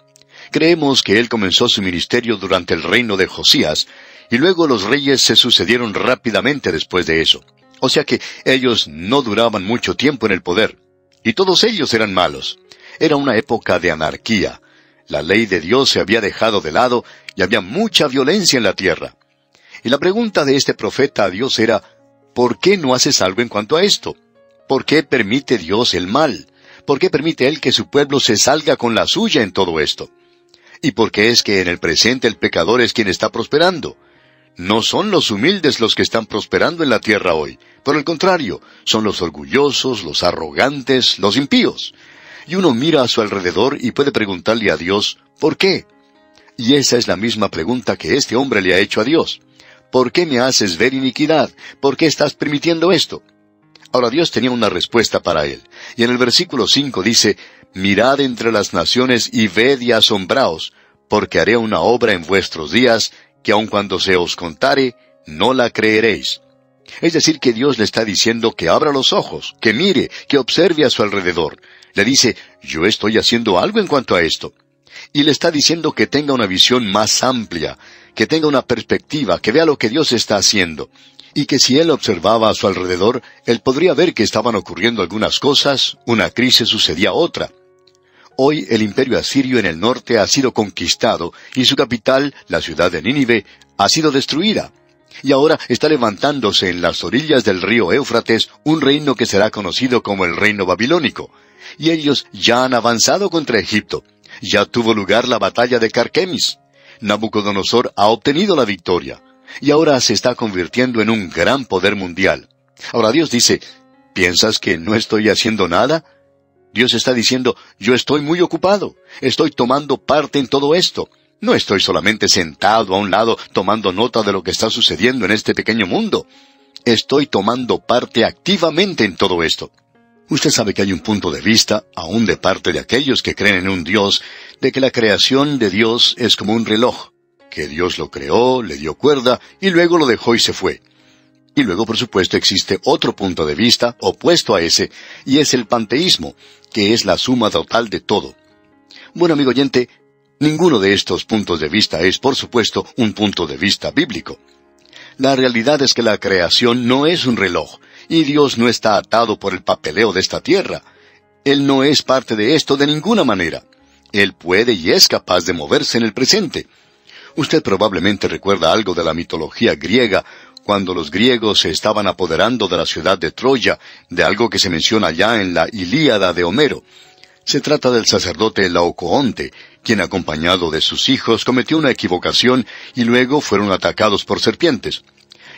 Creemos que él comenzó su ministerio durante el reino de Josías, y luego los reyes se sucedieron rápidamente después de eso. O sea que ellos no duraban mucho tiempo en el poder. Y todos ellos eran malos. Era una época de anarquía. La ley de Dios se había dejado de lado y había mucha violencia en la tierra. Y la pregunta de este profeta a Dios era, ¿por qué no haces algo en cuanto a esto? ¿Por qué permite Dios el mal? ¿Por qué permite Él que su pueblo se salga con la suya en todo esto? ¿Y por qué es que en el presente el pecador es quien está prosperando? No son los humildes los que están prosperando en la tierra hoy. Por el contrario, son los orgullosos, los arrogantes, los impíos. Y uno mira a su alrededor y puede preguntarle a Dios, ¿por qué? Y esa es la misma pregunta que este hombre le ha hecho a Dios. ¿Por qué me haces ver iniquidad? ¿Por qué estás permitiendo esto? Ahora Dios tenía una respuesta para él. Y en el versículo 5 dice, mirad entre las naciones y ved y asombraos, porque haré una obra en vuestros días, que aun cuando se os contare, no la creeréis. Es decir, que Dios le está diciendo que abra los ojos, que mire, que observe a su alrededor. Le dice, yo estoy haciendo algo en cuanto a esto. Y le está diciendo que tenga una visión más amplia, que tenga una perspectiva, que vea lo que Dios está haciendo. y que si él observaba a su alrededor, él podría ver que estaban ocurriendo algunas cosas, una crisis sucedía otra. Hoy el imperio asirio en el norte ha sido conquistado y su capital, la ciudad de Nínive, ha sido destruida. Y ahora está levantándose en las orillas del río Éufrates un reino que será conocido como el reino babilónico. Y ellos ya han avanzado contra Egipto. Ya tuvo lugar la batalla de Carquemis. Nabucodonosor ha obtenido la victoria. Y ahora se está convirtiendo en un gran poder mundial. Ahora Dios dice, ¿piensas que no estoy haciendo nada? Dios está diciendo, yo estoy muy ocupado. Estoy tomando parte en todo esto. No estoy solamente sentado a un lado tomando nota de lo que está sucediendo en este pequeño mundo. Estoy tomando parte activamente en todo esto. Usted sabe que hay un punto de vista, aún de parte de aquellos que creen en un Dios, de que la creación de Dios es como un reloj, que Dios lo creó, le dio cuerda, y luego lo dejó y se fue. Y luego, por supuesto, existe otro punto de vista, opuesto a ese, y es el panteísmo, que es la suma total de todo. Bueno, amigo oyente, ninguno de estos puntos de vista es, por supuesto, un punto de vista bíblico. La realidad es que la creación no es un reloj, y Dios no está atado por el papeleo de esta tierra. Él no es parte de esto de ninguna manera. Él puede y es capaz de moverse en el presente. Usted probablemente recuerda algo de la mitología griega, cuando los griegos se estaban apoderando de la ciudad de Troya, de algo que se menciona allá en la Ilíada de Homero. Se trata del sacerdote Laocoonte, quien acompañado de sus hijos cometió una equivocación y luego fueron atacados por serpientes.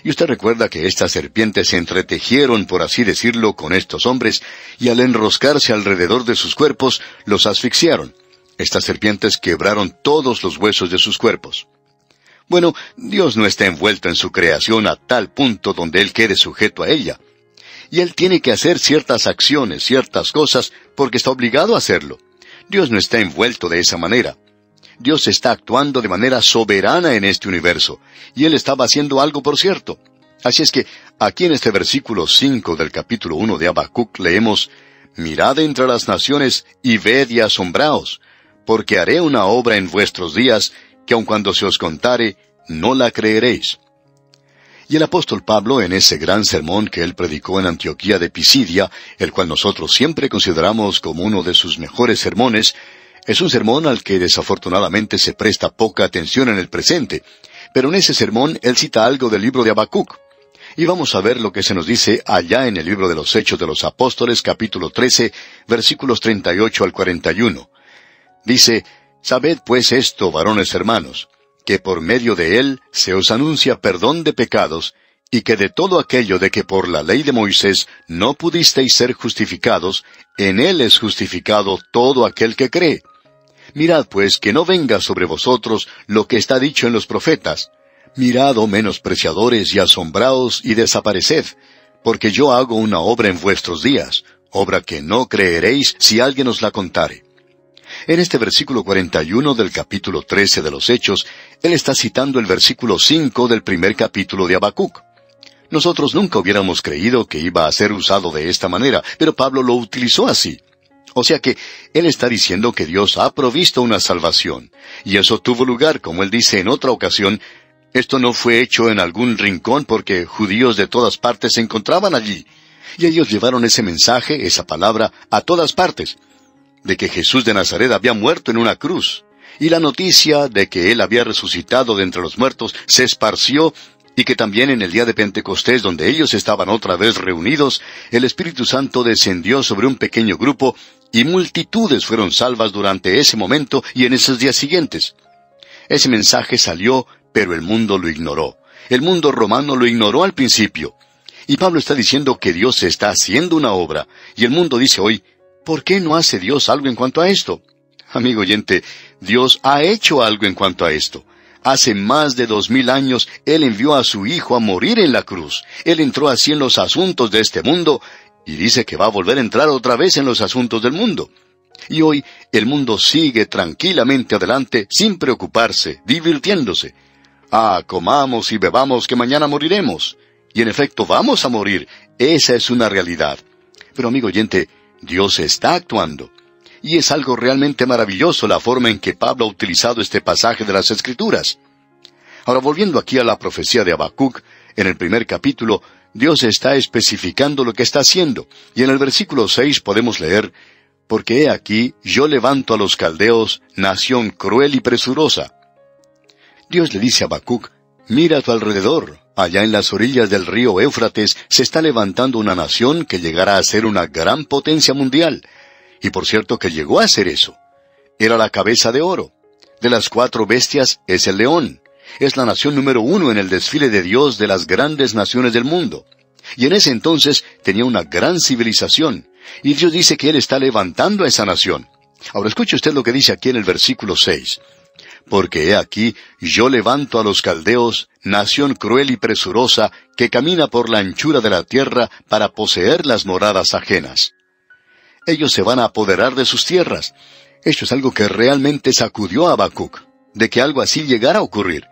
Y usted recuerda que estas serpientes se entretejieron, por así decirlo, con estos hombres, y al enroscarse alrededor de sus cuerpos, los asfixiaron. Estas serpientes quebraron todos los huesos de sus cuerpos. Bueno, Dios no está envuelto en su creación a tal punto donde Él quede sujeto a ella. Y Él tiene que hacer ciertas acciones, ciertas cosas, porque está obligado a hacerlo. Dios no está envuelto de esa manera. Dios está actuando de manera soberana en este universo, y Él estaba haciendo algo, por cierto. Así es que, aquí en este versículo 5 del capítulo 1 de Habacuc leemos, «Mirad entre las naciones y ved y asombraos, porque haré una obra en vuestros días, que aun cuando se os contare, no la creeréis». Y el apóstol Pablo, en ese gran sermón que él predicó en Antioquía de Pisidia, el cual nosotros siempre consideramos como uno de sus mejores sermones, es un sermón al que desafortunadamente se presta poca atención en el presente, pero en ese sermón él cita algo del libro de Habacuc. Y vamos a ver lo que se nos dice allá en el libro de los Hechos de los Apóstoles, capítulo 13, versículos 38 al 41. Dice, «Sabed pues esto, varones hermanos, que por medio de él se os anuncia perdón de pecados, y que de todo aquello de que por la ley de Moisés no pudisteis ser justificados, en él es justificado todo aquel que cree. Mirad pues que no venga sobre vosotros lo que está dicho en los profetas. Mirad, oh menospreciadores, y asombraos, y desapareced, porque yo hago una obra en vuestros días, obra que no creeréis si alguien os la contare». En este versículo 41 del capítulo 13 de los Hechos, él está citando el versículo 5 del primer capítulo de Habacuc. Nosotros nunca hubiéramos creído que iba a ser usado de esta manera, pero Pablo lo utilizó así. O sea que él está diciendo que Dios ha provisto una salvación, y eso tuvo lugar, como él dice en otra ocasión, esto no fue hecho en algún rincón porque judíos de todas partes se encontraban allí, y ellos llevaron ese mensaje, esa palabra, a todas partes, de que Jesús de Nazaret había muerto en una cruz, y la noticia de que Él había resucitado de entre los muertos se esparció, y que también en el día de Pentecostés, donde ellos estaban otra vez reunidos, el Espíritu Santo descendió sobre un pequeño grupo, y multitudes fueron salvas durante ese momento y en esos días siguientes. Ese mensaje salió, pero el mundo lo ignoró. El mundo romano lo ignoró al principio. Y Pablo está diciendo que Dios está haciendo una obra, y el mundo dice hoy, ¿por qué no hace Dios algo en cuanto a esto? Amigo oyente, Dios ha hecho algo en cuanto a esto. Hace más de 2000 años, Él envió a su Hijo a morir en la cruz. Él entró así en los asuntos de este mundo, y dice que va a volver a entrar otra vez en los asuntos del mundo. Y hoy, el mundo sigue tranquilamente adelante, sin preocuparse, divirtiéndose. Ah, comamos y bebamos que mañana moriremos. Y en efecto vamos a morir. Esa es una realidad. Pero amigo oyente, Dios está actuando. Y es algo realmente maravilloso la forma en que Pablo ha utilizado este pasaje de las Escrituras. Ahora, volviendo aquí a la profecía de Habacuc, En el primer capítulo, Dios está especificando lo que está haciendo, y en el versículo 6 podemos leer, «Porque he aquí, yo levanto a los caldeos, nación cruel y presurosa». Dios le dice a Habacuc, «Mira a tu alrededor, allá en las orillas del río Éufrates se está levantando una nación que llegará a ser una gran potencia mundial». Y por cierto que llegó a ser eso. Era la cabeza de oro. De las 4 bestias es el león. Es la nación número 1 en el desfile de Dios de las grandes naciones del mundo. Y en ese entonces tenía una gran civilización. Y Dios dice que Él está levantando a esa nación. Ahora escuche usted lo que dice aquí en el versículo 6. «Porque he aquí, yo levanto a los caldeos, nación cruel y presurosa, que camina por la anchura de la tierra para poseer las moradas ajenas». Ellos se van a apoderar de sus tierras. Esto es algo que realmente sacudió a Habacuc, de que algo así llegara a ocurrir.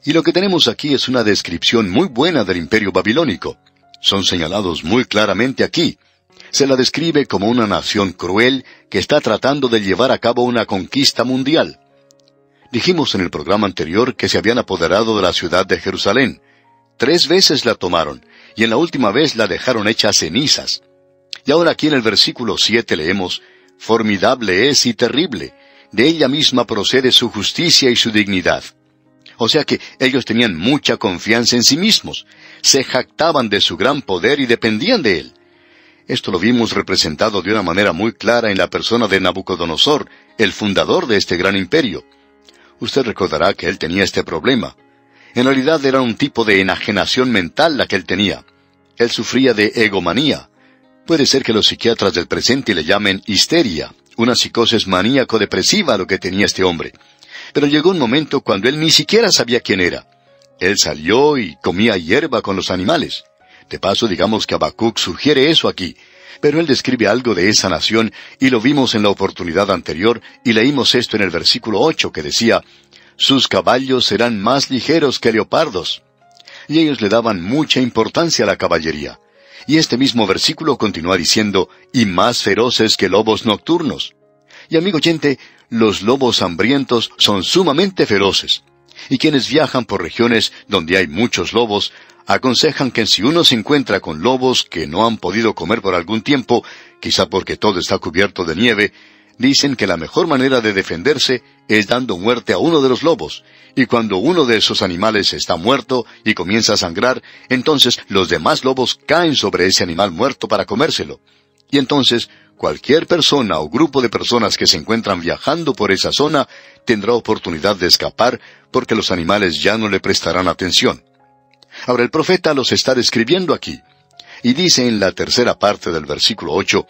Y lo que tenemos aquí es una descripción muy buena del imperio babilónico. Son señalados muy claramente aquí. Se la describe como una nación cruel que está tratando de llevar a cabo una conquista mundial. Dijimos en el programa anterior que se habían apoderado de la ciudad de Jerusalén. 3 veces la tomaron, y en la última vez la dejaron hecha cenizas. Y ahora aquí en el versículo 7 leemos, «Formidable es y terrible, de ella misma procede su justicia y su dignidad». O sea que ellos tenían mucha confianza en sí mismos, se jactaban de su gran poder y dependían de él. Esto lo vimos representado de una manera muy clara en la persona de Nabucodonosor, el fundador de este gran imperio. Usted recordará que él tenía este problema. En realidad era un tipo de enajenación mental la que él tenía. Él sufría de egomanía. Puede ser que los psiquiatras del presente le llamen histeria, una psicosis maníaco-depresiva a lo que tenía este hombre. Pero llegó un momento cuando él ni siquiera sabía quién era. Él salió y comía hierba con los animales. De paso, digamos que Habacuc sugiere eso aquí, pero él describe algo de esa nación, y lo vimos en la oportunidad anterior, y leímos esto en el versículo 8, que decía, «Sus caballos serán más ligeros que leopardos». Y ellos le daban mucha importancia a la caballería. Y este mismo versículo continúa diciendo, «y más feroces que lobos nocturnos». Y amigo oyente, los lobos hambrientos son sumamente feroces. Y quienes viajan por regiones donde hay muchos lobos, aconsejan que si uno se encuentra con lobos que no han podido comer por algún tiempo, quizá porque todo está cubierto de nieve, dicen que la mejor manera de defenderse es dando muerte a uno de los lobos. Y cuando uno de esos animales está muerto y comienza a sangrar, entonces los demás lobos caen sobre ese animal muerto para comérselo. Y entonces, cualquier persona o grupo de personas que se encuentran viajando por esa zona tendrá oportunidad de escapar porque los animales ya no le prestarán atención. Ahora el profeta los está describiendo aquí. Y dice en la tercera parte del versículo 8,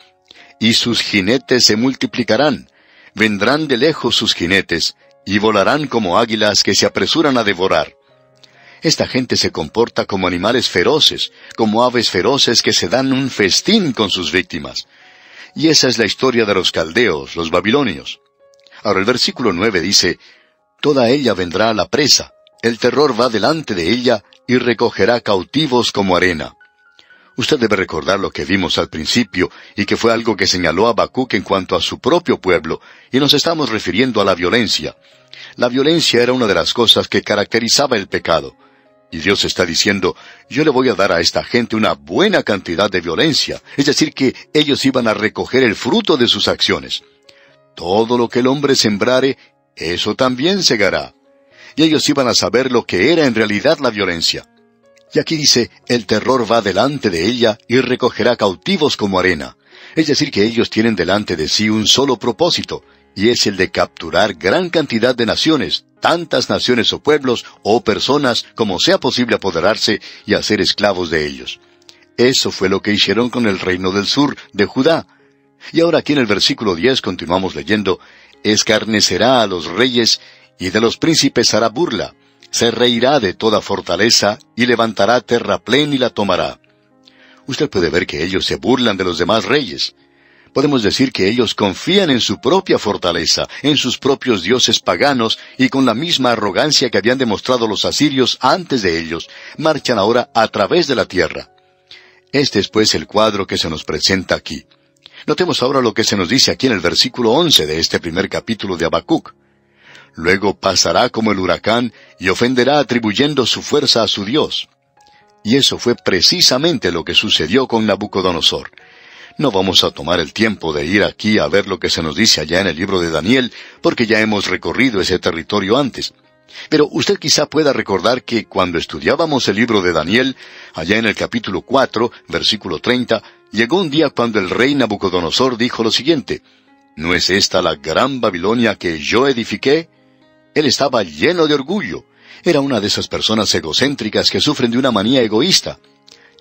«Y sus jinetes se multiplicarán, vendrán de lejos sus jinetes, y volarán como águilas que se apresuran a devorar». Esta gente se comporta como animales feroces, como aves feroces que se dan un festín con sus víctimas. Y esa es la historia de los caldeos, los babilonios. Ahora el versículo 9 dice, «Toda ella vendrá a la presa, el terror va delante de ella, y recogerá cautivos como arena». Usted debe recordar lo que vimos al principio, y que fue algo que señaló Habacuc en cuanto a su propio pueblo, y nos estamos refiriendo a la violencia. La violencia era una de las cosas que caracterizaba el pecado. Y Dios está diciendo, yo le voy a dar a esta gente una buena cantidad de violencia, es decir, que ellos iban a recoger el fruto de sus acciones. Todo lo que el hombre sembrare, eso también segará. Y ellos iban a saber lo que era en realidad la violencia. Y aquí dice, el terror va delante de ella y recogerá cautivos como arena. Es decir, que ellos tienen delante de sí un solo propósito, y es el de capturar gran cantidad de naciones, tantas naciones o pueblos o personas como sea posible apoderarse y hacer esclavos de ellos. Eso fue lo que hicieron con el reino del sur, de Judá. Y ahora aquí en el versículo 10 continuamos leyendo, escarnecerá a los reyes y de los príncipes hará burla. Se reirá de toda fortaleza y levantará terraplén y la tomará. Usted puede ver que ellos se burlan de los demás reyes. Podemos decir que ellos confían en su propia fortaleza, en sus propios dioses paganos, y con la misma arrogancia que habían demostrado los asirios antes de ellos, marchan ahora a través de la tierra. Este es pues el cuadro que se nos presenta aquí. Notemos ahora lo que se nos dice aquí en el versículo 11 de este primer capítulo de Habacuc. Luego pasará como el huracán y ofenderá atribuyendo su fuerza a su Dios. Y eso fue precisamente lo que sucedió con Nabucodonosor. No vamos a tomar el tiempo de ir aquí a ver lo que se nos dice allá en el libro de Daniel, porque ya hemos recorrido ese territorio antes. Pero usted quizá pueda recordar que cuando estudiábamos el libro de Daniel, allá en el capítulo 4, versículo 30, llegó un día cuando el rey Nabucodonosor dijo lo siguiente: ¿no es esta la gran Babilonia que yo edifiqué? Él estaba lleno de orgullo. Era una de esas personas egocéntricas que sufren de una manía egoísta.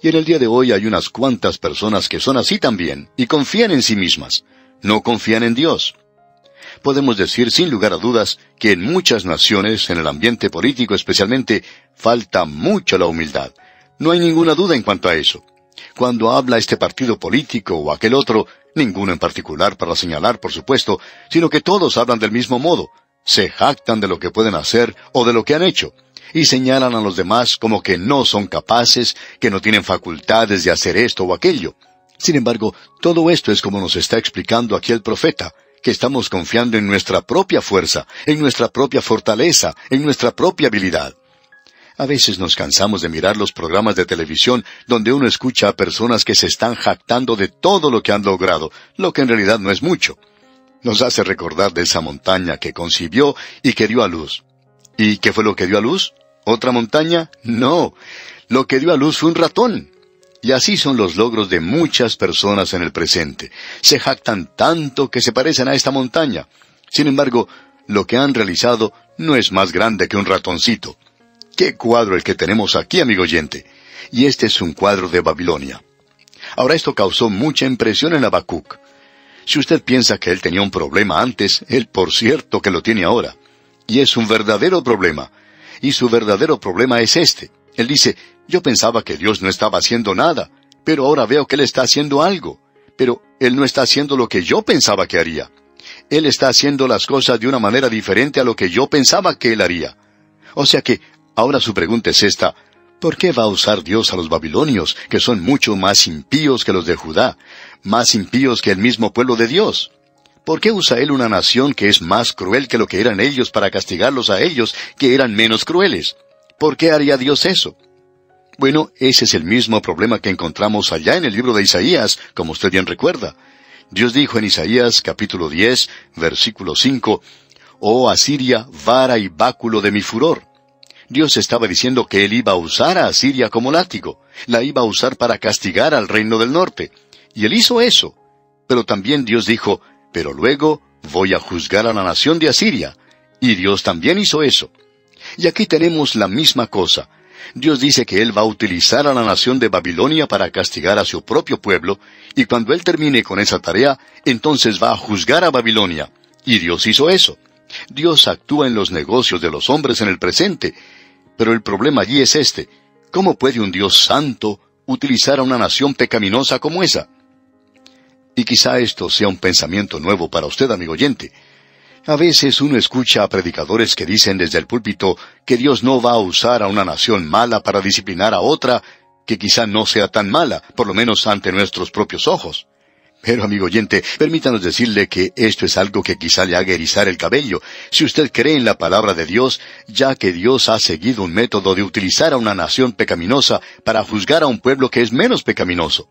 Y en el día de hoy hay unas cuantas personas que son así también, y confían en sí mismas. No confían en Dios. Podemos decir sin lugar a dudas que en muchas naciones, en el ambiente político especialmente, falta mucho la humildad. No hay ninguna duda en cuanto a eso. Cuando habla este partido político o aquel otro, ninguno en particular para señalar, por supuesto, sino que todos hablan del mismo modo. Se jactan de lo que pueden hacer o de lo que han hecho, y señalan a los demás como que no son capaces, que no tienen facultades de hacer esto o aquello. Sin embargo, todo esto es como nos está explicando aquí el profeta, que estamos confiando en nuestra propia fuerza, en nuestra propia fortaleza, en nuestra propia habilidad. A veces nos cansamos de mirar los programas de televisión donde uno escucha a personas que se están jactando de todo lo que han logrado, lo que en realidad no es mucho. Nos hace recordar de esa montaña que concibió y que dio a luz. ¿Y qué fue lo que dio a luz? ¿Otra montaña? No. Lo que dio a luz fue un ratón. Y así son los logros de muchas personas en el presente. Se jactan tanto que se parecen a esta montaña. Sin embargo, lo que han realizado no es más grande que un ratoncito. ¡Qué cuadro el que tenemos aquí, amigo oyente! Y este es un cuadro de Babilonia. Ahora, esto causó mucha impresión en Habacuc. Si usted piensa que él tenía un problema antes, él por cierto que lo tiene ahora. Y es un verdadero problema. Y su verdadero problema es este. Él dice: yo pensaba que Dios no estaba haciendo nada, pero ahora veo que Él está haciendo algo. Pero Él no está haciendo lo que yo pensaba que haría. Él está haciendo las cosas de una manera diferente a lo que yo pensaba que Él haría. O sea que, ahora su pregunta es esta: ¿por qué va a usar Dios a los babilonios, que son mucho más impíos que los de Judá, más impíos que el mismo pueblo de Dios? ¿Por qué usa Él una nación que es más cruel que lo que eran ellos para castigarlos a ellos, que eran menos crueles? ¿Por qué haría Dios eso? Bueno, ese es el mismo problema que encontramos allá en el libro de Isaías, como usted bien recuerda. Dios dijo en Isaías capítulo 10, versículo 5, «Oh Asiria, vara y báculo de mi furor». Dios estaba diciendo que Él iba a usar a Asiria como látigo, la iba a usar para castigar al reino del norte. Y Él hizo eso. Pero también Dios dijo: «Pero luego voy a juzgar a la nación de Asiria». Y Dios también hizo eso. Y aquí tenemos la misma cosa. Dios dice que Él va a utilizar a la nación de Babilonia para castigar a su propio pueblo, y cuando Él termine con esa tarea, entonces va a juzgar a Babilonia. Y Dios hizo eso. Dios actúa en los negocios de los hombres en el presente. Pero el problema allí es este: ¿cómo puede un Dios santo utilizar a una nación pecaminosa como esa? Y quizá esto sea un pensamiento nuevo para usted, amigo oyente. A veces uno escucha a predicadores que dicen desde el púlpito que Dios no va a usar a una nación mala para disciplinar a otra que quizá no sea tan mala, por lo menos ante nuestros propios ojos. Pero, amigo oyente, permítanos decirle que esto es algo que quizá le haga erizar el cabello, si usted cree en la palabra de Dios, ya que Dios ha seguido un método de utilizar a una nación pecaminosa para juzgar a un pueblo que es menos pecaminoso.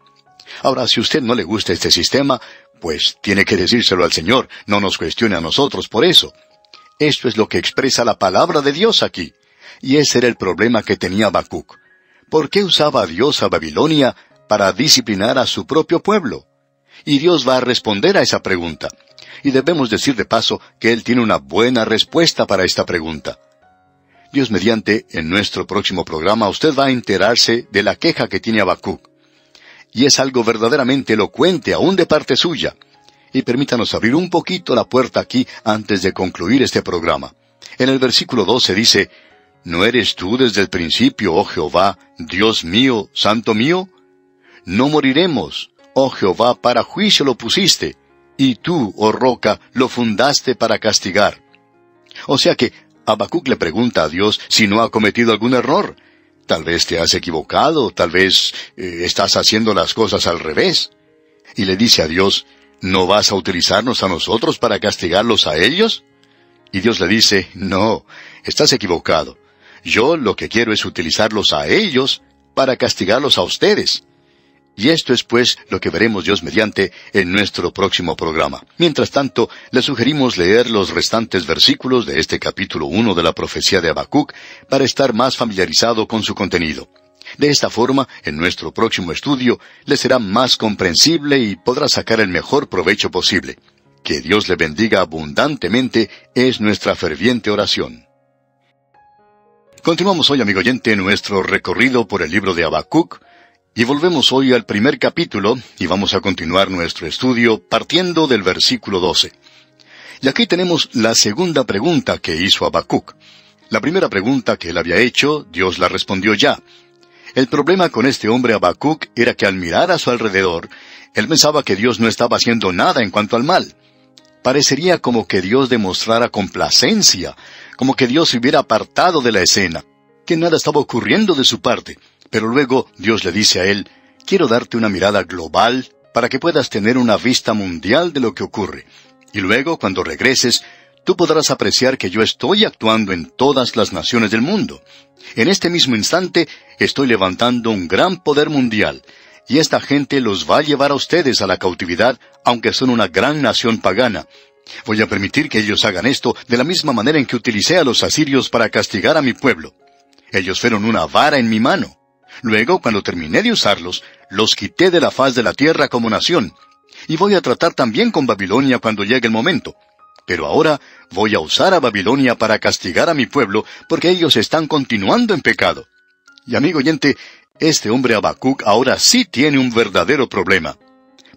Ahora, si a usted no le gusta este sistema, pues tiene que decírselo al Señor, no nos cuestione a nosotros por eso. Esto es lo que expresa la palabra de Dios aquí. Y ese era el problema que tenía Habacuc. ¿Por qué usaba a Dios a Babilonia para disciplinar a su propio pueblo? Y Dios va a responder a esa pregunta. Y debemos decir de paso que Él tiene una buena respuesta para esta pregunta. Dios mediante, en nuestro próximo programa usted va a enterarse de la queja que tiene Habacuc. Y es algo verdaderamente elocuente, aún de parte suya. Y permítanos abrir un poquito la puerta aquí antes de concluir este programa. En el versículo 12 dice: ¿No eres tú desde el principio, oh Jehová, Dios mío, santo mío? No moriremos, oh Jehová, para juicio lo pusiste, y tú, oh roca, lo fundaste para castigar. O sea que Habacuc le pregunta a Dios si no ha cometido algún error. Tal vez te has equivocado, tal vez estás haciendo las cosas al revés. Y le dice a Dios: ¿no vas a utilizarnos a nosotros para castigarlos a ellos? Y Dios le dice: no, estás equivocado. Yo lo que quiero es utilizarlos a ellos para castigarlos a ustedes. Y esto es pues lo que veremos Dios mediante en nuestro próximo programa. Mientras tanto, le sugerimos leer los restantes versículos de este capítulo 1 de la profecía de Habacuc para estar más familiarizado con su contenido. De esta forma, en nuestro próximo estudio, le será más comprensible y podrá sacar el mejor provecho posible. Que Dios le bendiga abundantemente es nuestra ferviente oración. Continuamos hoy, amigo oyente, nuestro recorrido por el libro de Habacuc, y volvemos hoy al primer capítulo, y vamos a continuar nuestro estudio partiendo del versículo 12. Y aquí tenemos la segunda pregunta que hizo Habacuc. La primera pregunta que él había hecho, Dios la respondió ya. El problema con este hombre Habacuc era que al mirar a su alrededor, él pensaba que Dios no estaba haciendo nada en cuanto al mal. Parecería como que Dios demostrara complacencia, como que Dios se hubiera apartado de la escena, que nada estaba ocurriendo de su parte. Pero luego Dios le dice a él, quiero darte una mirada global para que puedas tener una vista mundial de lo que ocurre. Y luego, cuando regreses, tú podrás apreciar que yo estoy actuando en todas las naciones del mundo. En este mismo instante, estoy levantando un gran poder mundial, y esta gente los va a llevar a ustedes a la cautividad, aunque son una gran nación pagana. Voy a permitir que ellos hagan esto de la misma manera en que utilicé a los asirios para castigar a mi pueblo. Ellos fueron una vara en mi mano. Luego, cuando terminé de usarlos, los quité de la faz de la tierra como nación. Y voy a tratar también con Babilonia cuando llegue el momento. Pero ahora voy a usar a Babilonia para castigar a mi pueblo, porque ellos están continuando en pecado. Y amigo oyente, este hombre Habacuc ahora sí tiene un verdadero problema.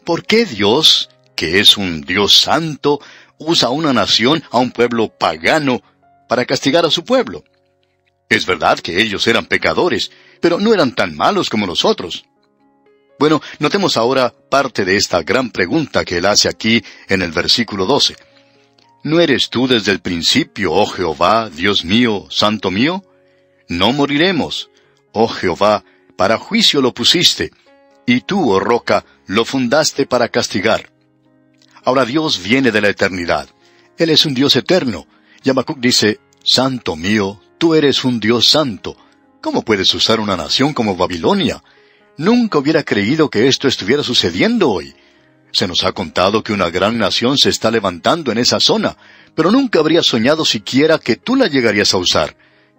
¿Por qué Dios, que es un Dios santo, usa a una nación, a un pueblo pagano, para castigar a su pueblo? Es verdad que ellos eran pecadores, pero no eran tan malos como nosotros. Bueno, notemos ahora parte de esta gran pregunta que él hace aquí en el versículo 12. ¿No eres tú desde el principio, oh Jehová, Dios mío, santo mío? No moriremos. Oh Jehová, para juicio lo pusiste, y tú, oh roca, lo fundaste para castigar. Ahora Dios viene de la eternidad. Él es un Dios eterno. Y Habacuc dice, santo mío, tú eres un Dios santo. ¿Cómo puedes usar una nación como Babilonia? Nunca hubiera creído que esto estuviera sucediendo hoy. Se nos ha contado que una gran nación se está levantando en esa zona, pero nunca habría soñado siquiera que tú la llegarías a usar.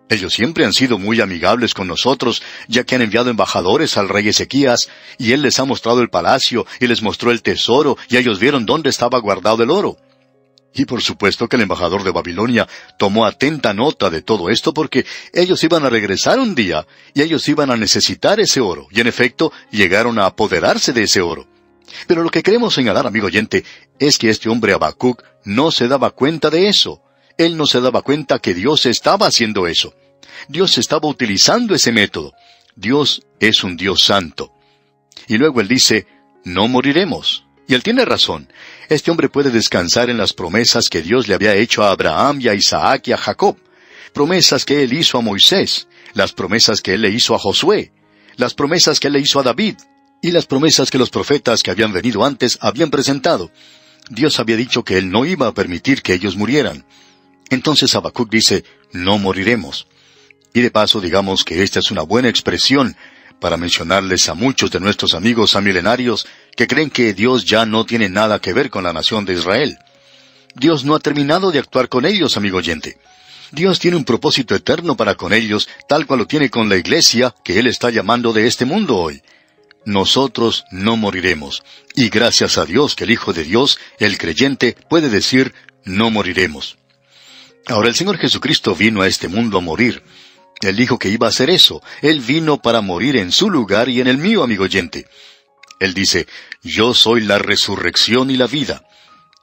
Ellos siempre han sido muy amigables con nosotros, ya que han enviado embajadores al rey Ezequías, y él les ha mostrado el palacio, y les mostró el tesoro, y ellos vieron dónde estaba guardado el oro. Y por supuesto que el embajador de Babilonia tomó atenta nota de todo esto porque ellos iban a regresar un día y ellos iban a necesitar ese oro. Y en efecto, llegaron a apoderarse de ese oro. Pero lo que queremos señalar, amigo oyente, es que este hombre Habacuc no se daba cuenta de eso. Él no se daba cuenta que Dios estaba haciendo eso. Dios estaba utilizando ese método. Dios es un Dios santo. Y luego él dice, no moriremos. Y él tiene razón. Este hombre puede descansar en las promesas que Dios le había hecho a Abraham y a Isaac y a Jacob. Promesas que él hizo a Moisés, las promesas que él le hizo a Josué, las promesas que él le hizo a David, y las promesas que los profetas que habían venido antes habían presentado. Dios había dicho que él no iba a permitir que ellos murieran. Entonces Habacuc dice, no moriremos. Y de paso digamos que esta es una buena expresión para mencionarles a muchos de nuestros amigos amilenarios que creen que Dios ya no tiene nada que ver con la nación de Israel. Dios no ha terminado de actuar con ellos, amigo oyente. Dios tiene un propósito eterno para con ellos, tal cual lo tiene con la iglesia que Él está llamando de este mundo hoy. Nosotros no moriremos. Y gracias a Dios que el Hijo de Dios, el creyente, puede decir, no moriremos. Ahora el Señor Jesucristo vino a este mundo a morir. Él dijo que iba a hacer eso. Él vino para morir en su lugar y en el mío, amigo oyente. Él dice, yo soy la resurrección y la vida.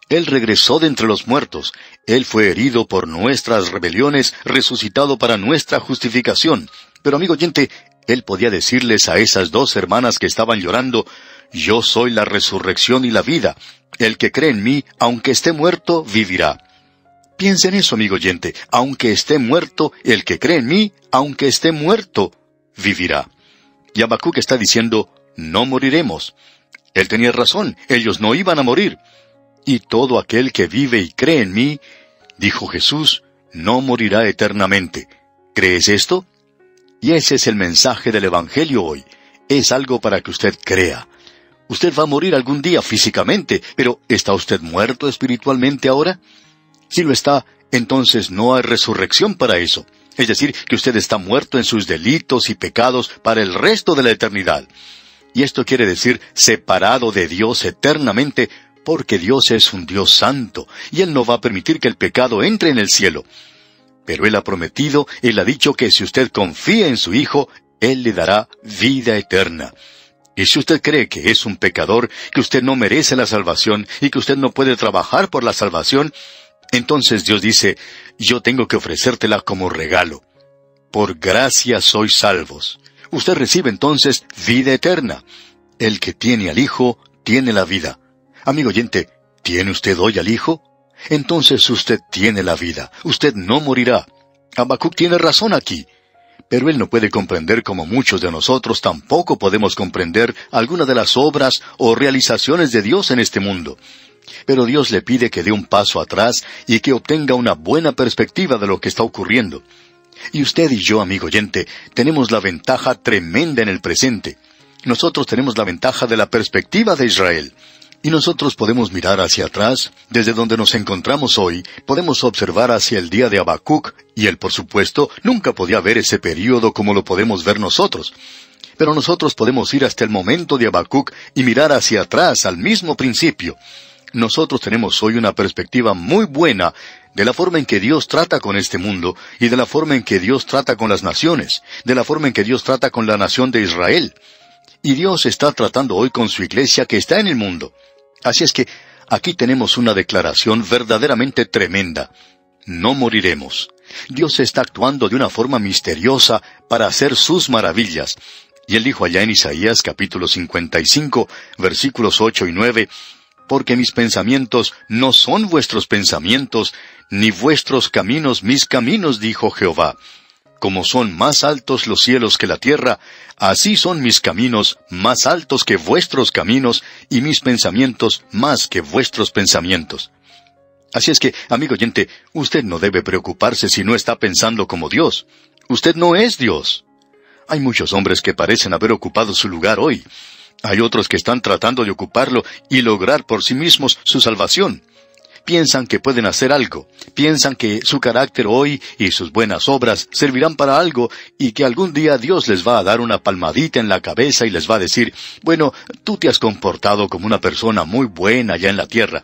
Él regresó de entre los muertos. Él fue herido por nuestras rebeliones, resucitado para nuestra justificación. Pero, amigo oyente, Él podía decirles a esas dos hermanas que estaban llorando, yo soy la resurrección y la vida. El que cree en mí, aunque esté muerto, vivirá. Piensa en eso, amigo oyente. Aunque esté muerto, el que cree en mí, aunque esté muerto, vivirá. Y Habacuc está diciendo, no moriremos. Él tenía razón, ellos no iban a morir. Y todo aquel que vive y cree en mí, dijo Jesús, no morirá eternamente. ¿Crees esto? Y ese es el mensaje del Evangelio hoy. Es algo para que usted crea. Usted va a morir algún día físicamente, pero ¿está usted muerto espiritualmente ahora? Si lo está, entonces no hay resurrección para eso. Es decir, que usted está muerto en sus delitos y pecados para el resto de la eternidad. Y esto quiere decir separado de Dios eternamente, porque Dios es un Dios santo, y Él no va a permitir que el pecado entre en el cielo. Pero Él ha prometido, Él ha dicho que si usted confía en su Hijo, Él le dará vida eterna. Y si usted cree que es un pecador, que usted no merece la salvación, y que usted no puede trabajar por la salvación, entonces Dios dice, yo tengo que ofrecértela como regalo. Por gracia sois salvos. Usted recibe entonces vida eterna. El que tiene al Hijo, tiene la vida. Amigo oyente, ¿tiene usted hoy al Hijo? Entonces usted tiene la vida. Usted no morirá. Habacuc tiene razón aquí. Pero él no puede comprender como muchos de nosotros tampoco podemos comprender alguna de las obras o realizaciones de Dios en este mundo. Pero Dios le pide que dé un paso atrás y que obtenga una buena perspectiva de lo que está ocurriendo. Y usted y yo, amigo oyente, tenemos la ventaja tremenda en el presente. Nosotros tenemos la ventaja de la perspectiva de Israel. Y nosotros podemos mirar hacia atrás, desde donde nos encontramos hoy, podemos observar hacia el día de Habacuc, y él, por supuesto, nunca podía ver ese período como lo podemos ver nosotros. Pero nosotros podemos ir hasta el momento de Habacuc y mirar hacia atrás, al mismo principio. Nosotros tenemos hoy una perspectiva muy buena de la forma en que Dios trata con este mundo, y de la forma en que Dios trata con las naciones, de la forma en que Dios trata con la nación de Israel. Y Dios está tratando hoy con su iglesia que está en el mundo. Así es que aquí tenemos una declaración verdaderamente tremenda. No moriremos. Dios está actuando de una forma misteriosa para hacer sus maravillas. Y Él dijo allá en Isaías capítulo 55, versículos 8 y 9, porque mis pensamientos no son vuestros pensamientos, ni vuestros caminos mis caminos, dijo Jehová. Como son más altos los cielos que la tierra, así son mis caminos más altos que vuestros caminos, y mis pensamientos más que vuestros pensamientos. Así es que, amigo oyente, usted no debe preocuparse si no está pensando como Dios. Usted no es Dios. Hay muchos hombres que parecen haber ocupado su lugar hoy. Hay otros que están tratando de ocuparlo y lograr por sí mismos su salvación. Piensan que pueden hacer algo, piensan que su carácter hoy y sus buenas obras servirán para algo y que algún día Dios les va a dar una palmadita en la cabeza y les va a decir, bueno, tú te has comportado como una persona muy buena allá en la tierra.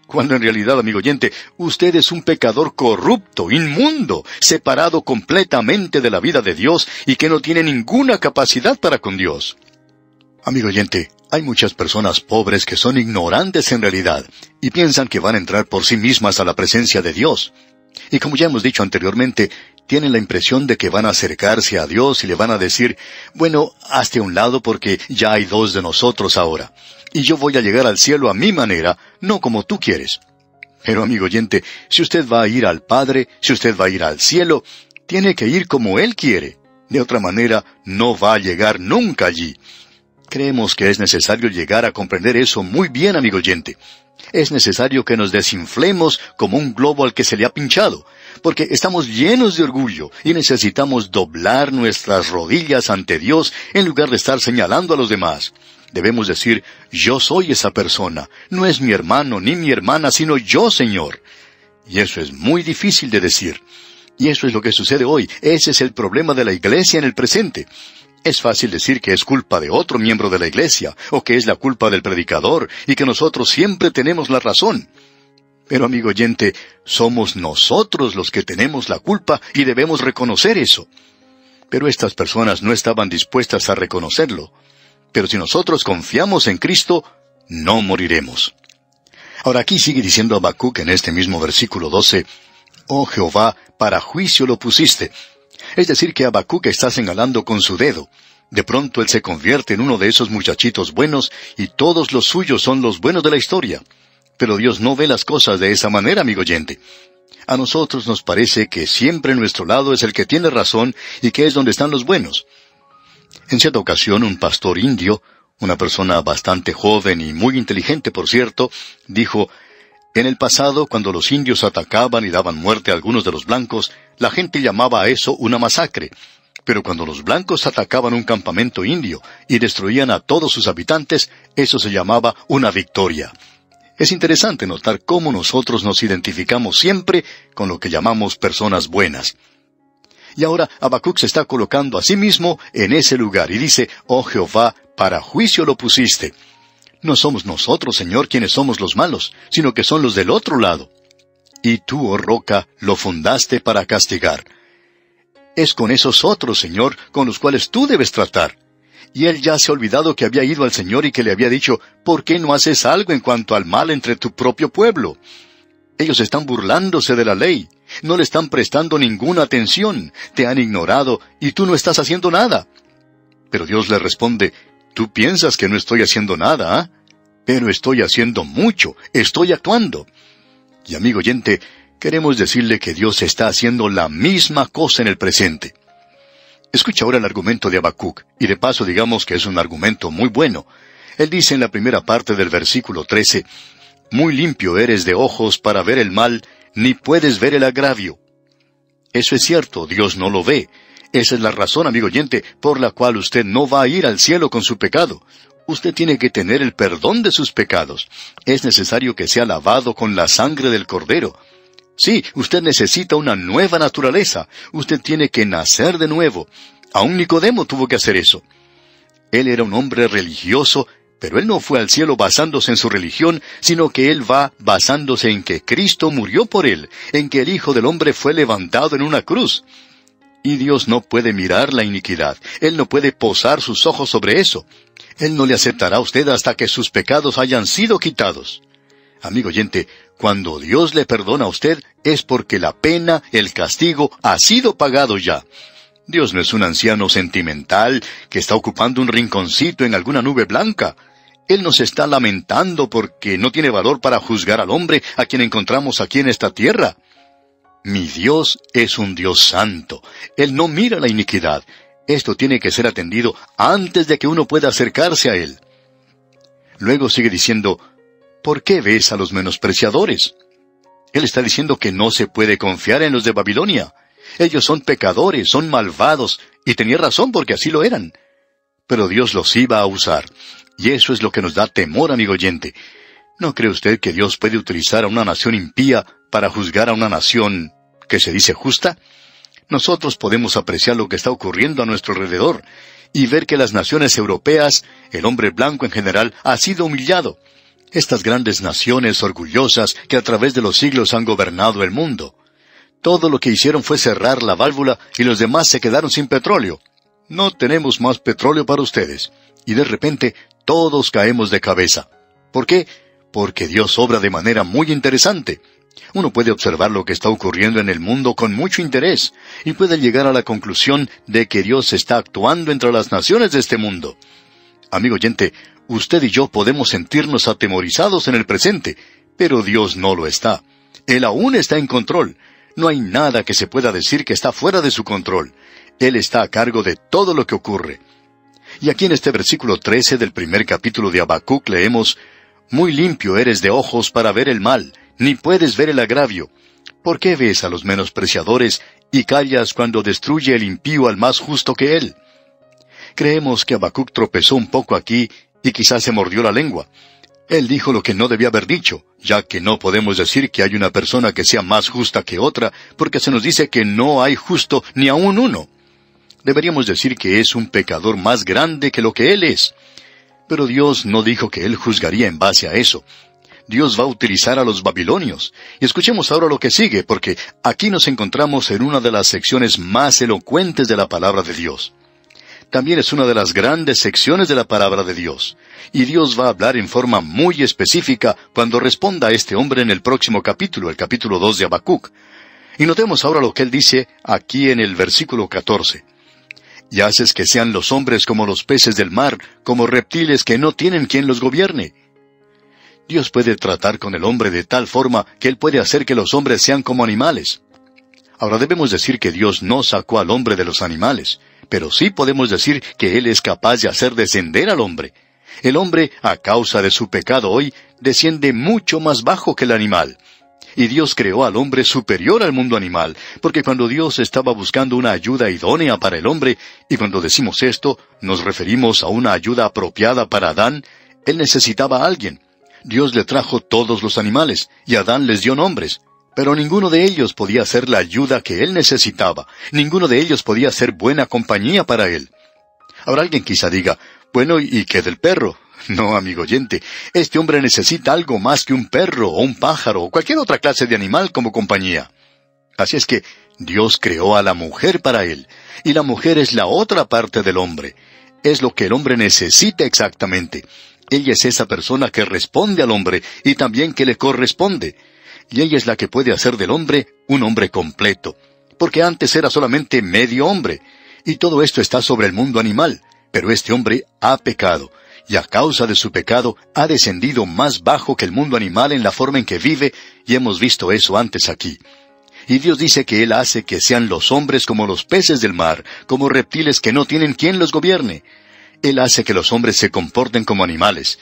Cuando en realidad, amigo oyente, usted es un pecador corrupto, inmundo, separado completamente de la vida de Dios y que no tiene ninguna capacidad para con Dios. Amigo oyente, hay muchas personas pobres que son ignorantes en realidad y piensan que van a entrar por sí mismas a la presencia de Dios. Y como ya hemos dicho anteriormente, tienen la impresión de que van a acercarse a Dios y le van a decir, bueno, hazte a un lado porque ya hay dos de nosotros ahora. Y yo voy a llegar al cielo a mi manera, no como tú quieres. Pero amigo oyente, si usted va a ir al Padre, si usted va a ir al cielo, tiene que ir como Él quiere. De otra manera, no va a llegar nunca allí. Creemos que es necesario llegar a comprender eso muy bien, amigo oyente. Es necesario que nos desinflemos como un globo al que se le ha pinchado, porque estamos llenos de orgullo y necesitamos doblar nuestras rodillas ante Dios en lugar de estar señalando a los demás. Debemos decir, yo soy esa persona, no es mi hermano ni mi hermana, sino yo, Señor. Y eso es muy difícil de decir. Y eso es lo que sucede hoy. Ese es el problema de la iglesia en el presente. Es fácil decir que es culpa de otro miembro de la iglesia, o que es la culpa del predicador, y que nosotros siempre tenemos la razón. Pero, amigo oyente, somos nosotros los que tenemos la culpa y debemos reconocer eso. Pero estas personas no estaban dispuestas a reconocerlo. Pero si nosotros confiamos en Cristo, no moriremos. Ahora aquí sigue diciendo Habacuc en este mismo versículo 12, «Oh Jehová, para juicio lo pusiste». Es decir, que Habacuc está señalando con su dedo. De pronto él se convierte en uno de esos muchachitos buenos y todos los suyos son los buenos de la historia. Pero Dios no ve las cosas de esa manera, amigo oyente. A nosotros nos parece que siempre nuestro lado es el que tiene razón y que es donde están los buenos. En cierta ocasión, un pastor indio, una persona bastante joven y muy inteligente, por cierto, dijo, «En el pasado, cuando los indios atacaban y daban muerte a algunos de los blancos, la gente llamaba a eso una masacre. Pero cuando los blancos atacaban un campamento indio y destruían a todos sus habitantes, eso se llamaba una victoria. Es interesante notar cómo nosotros nos identificamos siempre con lo que llamamos personas buenas. Y ahora Habacuc se está colocando a sí mismo en ese lugar y dice, «Oh Jehová, para juicio lo pusiste». No somos nosotros, Señor, quienes somos los malos, sino que son los del otro lado. Y tú, oh roca, lo fundaste para castigar. Es con esos otros, Señor, con los cuales tú debes tratar. Y él ya se ha olvidado que había ido al Señor y que le había dicho, ¿por qué no haces algo en cuanto al mal entre tu propio pueblo? Ellos están burlándose de la ley, no le están prestando ninguna atención, te han ignorado y tú no estás haciendo nada. Pero Dios le responde, tú piensas que no estoy haciendo nada, ¿ah? Pero estoy haciendo mucho, estoy actuando. Y amigo oyente, queremos decirle que Dios está haciendo la misma cosa en el presente. Escucha ahora el argumento de Habacuc, y de paso digamos que es un argumento muy bueno. Él dice en la primera parte del versículo 13, «Muy limpio eres de ojos para ver el mal, ni puedes ver el agravio». Eso es cierto, Dios no lo ve. Esa es la razón, amigo oyente, por la cual usted no va a ir al cielo con su pecado. Usted tiene que tener el perdón de sus pecados. Es necesario que sea lavado con la sangre del Cordero. Sí, usted necesita una nueva naturaleza. Usted tiene que nacer de nuevo. Aún Nicodemo tuvo que hacer eso. Él era un hombre religioso, pero él no fue al cielo basándose en su religión, sino que él va basándose en que Cristo murió por él, en que el Hijo del Hombre fue levantado en una cruz. Y Dios no puede mirar la iniquidad. Él no puede posar sus ojos sobre eso. Él no le aceptará a usted hasta que sus pecados hayan sido quitados. Amigo oyente, cuando Dios le perdona a usted, es porque la pena, el castigo, ha sido pagado ya. Dios no es un anciano sentimental que está ocupando un rinconcito en alguna nube blanca. Él nos está lamentando porque no tiene valor para juzgar al hombre a quien encontramos aquí en esta tierra. Mi Dios es un Dios santo. Él no mira la iniquidad. Esto tiene que ser atendido antes de que uno pueda acercarse a Él. Luego sigue diciendo, ¿por qué ves a los menospreciadores? Él está diciendo que no se puede confiar en los de Babilonia. Ellos son pecadores, son malvados, y tenía razón porque así lo eran. Pero Dios los iba a usar. Y eso es lo que nos da temor, amigo oyente. ¿No cree usted que Dios puede utilizar a una nación impía para juzgar a una nación que se dice justa? Nosotros podemos apreciar lo que está ocurriendo a nuestro alrededor y ver que las naciones europeas, el hombre blanco en general, ha sido humillado. Estas grandes naciones orgullosas que a través de los siglos han gobernado el mundo. Todo lo que hicieron fue cerrar la válvula y los demás se quedaron sin petróleo. No tenemos más petróleo para ustedes. Y de repente todos caemos de cabeza. ¿Por qué? Porque Dios obra de manera muy interesante. Uno puede observar lo que está ocurriendo en el mundo con mucho interés y puede llegar a la conclusión de que Dios está actuando entre las naciones de este mundo. Amigo oyente, usted y yo podemos sentirnos atemorizados en el presente, pero Dios no lo está. Él aún está en control. No hay nada que se pueda decir que está fuera de su control. Él está a cargo de todo lo que ocurre. Y aquí en este versículo 13 del primer capítulo de Habacuc leemos, «Muy limpio eres de ojos para ver el mal, ni puedes ver el agravio. ¿Por qué ves a los menospreciadores y callas cuando destruye el impío al más justo que él?» Creemos que Habacuc tropezó un poco aquí y quizás se mordió la lengua. Él dijo lo que no debía haber dicho, ya que no podemos decir que hay una persona que sea más justa que otra, porque se nos dice que no hay justo ni aun uno. Deberíamos decir que es un pecador más grande que lo que él es. Pero Dios no dijo que él juzgaría en base a eso. Dios va a utilizar a los babilonios. Y escuchemos ahora lo que sigue, porque aquí nos encontramos en una de las secciones más elocuentes de la palabra de Dios. También es una de las grandes secciones de la palabra de Dios. Y Dios va a hablar en forma muy específica cuando responda a este hombre en el próximo capítulo, el capítulo 2 de Habacuc. Y notemos ahora lo que él dice aquí en el versículo 14. «Y haces que sean los hombres como los peces del mar, como reptiles que no tienen quien los gobierne». Dios puede tratar con el hombre de tal forma que Él puede hacer que los hombres sean como animales. Ahora debemos decir que Dios no sacó al hombre de los animales, pero sí podemos decir que Él es capaz de hacer descender al hombre. El hombre, a causa de su pecado hoy, desciende mucho más bajo que el animal. Y Dios creó al hombre superior al mundo animal, porque cuando Dios estaba buscando una ayuda idónea para el hombre, y cuando decimos esto, nos referimos a una ayuda apropiada para Adán, él necesitaba a alguien. Dios le trajo todos los animales, y Adán les dio nombres. Pero ninguno de ellos podía ser la ayuda que él necesitaba. Ninguno de ellos podía ser buena compañía para él. Ahora alguien quizá diga, bueno, ¿y qué del perro? No, amigo oyente, este hombre necesita algo más que un perro o un pájaro o cualquier otra clase de animal como compañía. Así es que Dios creó a la mujer para él, y la mujer es la otra parte del hombre. Es lo que el hombre necesita exactamente. Ella es esa persona que responde al hombre y también que le corresponde. Y ella es la que puede hacer del hombre un hombre completo, porque antes era solamente medio hombre, y todo esto está sobre el mundo animal, pero este hombre ha pecado, y a causa de su pecado ha descendido más bajo que el mundo animal en la forma en que vive, y hemos visto eso antes aquí. Y Dios dice que Él hace que sean los hombres como los peces del mar, como reptiles que no tienen quien los gobierne. Él hace que los hombres se comporten como animales.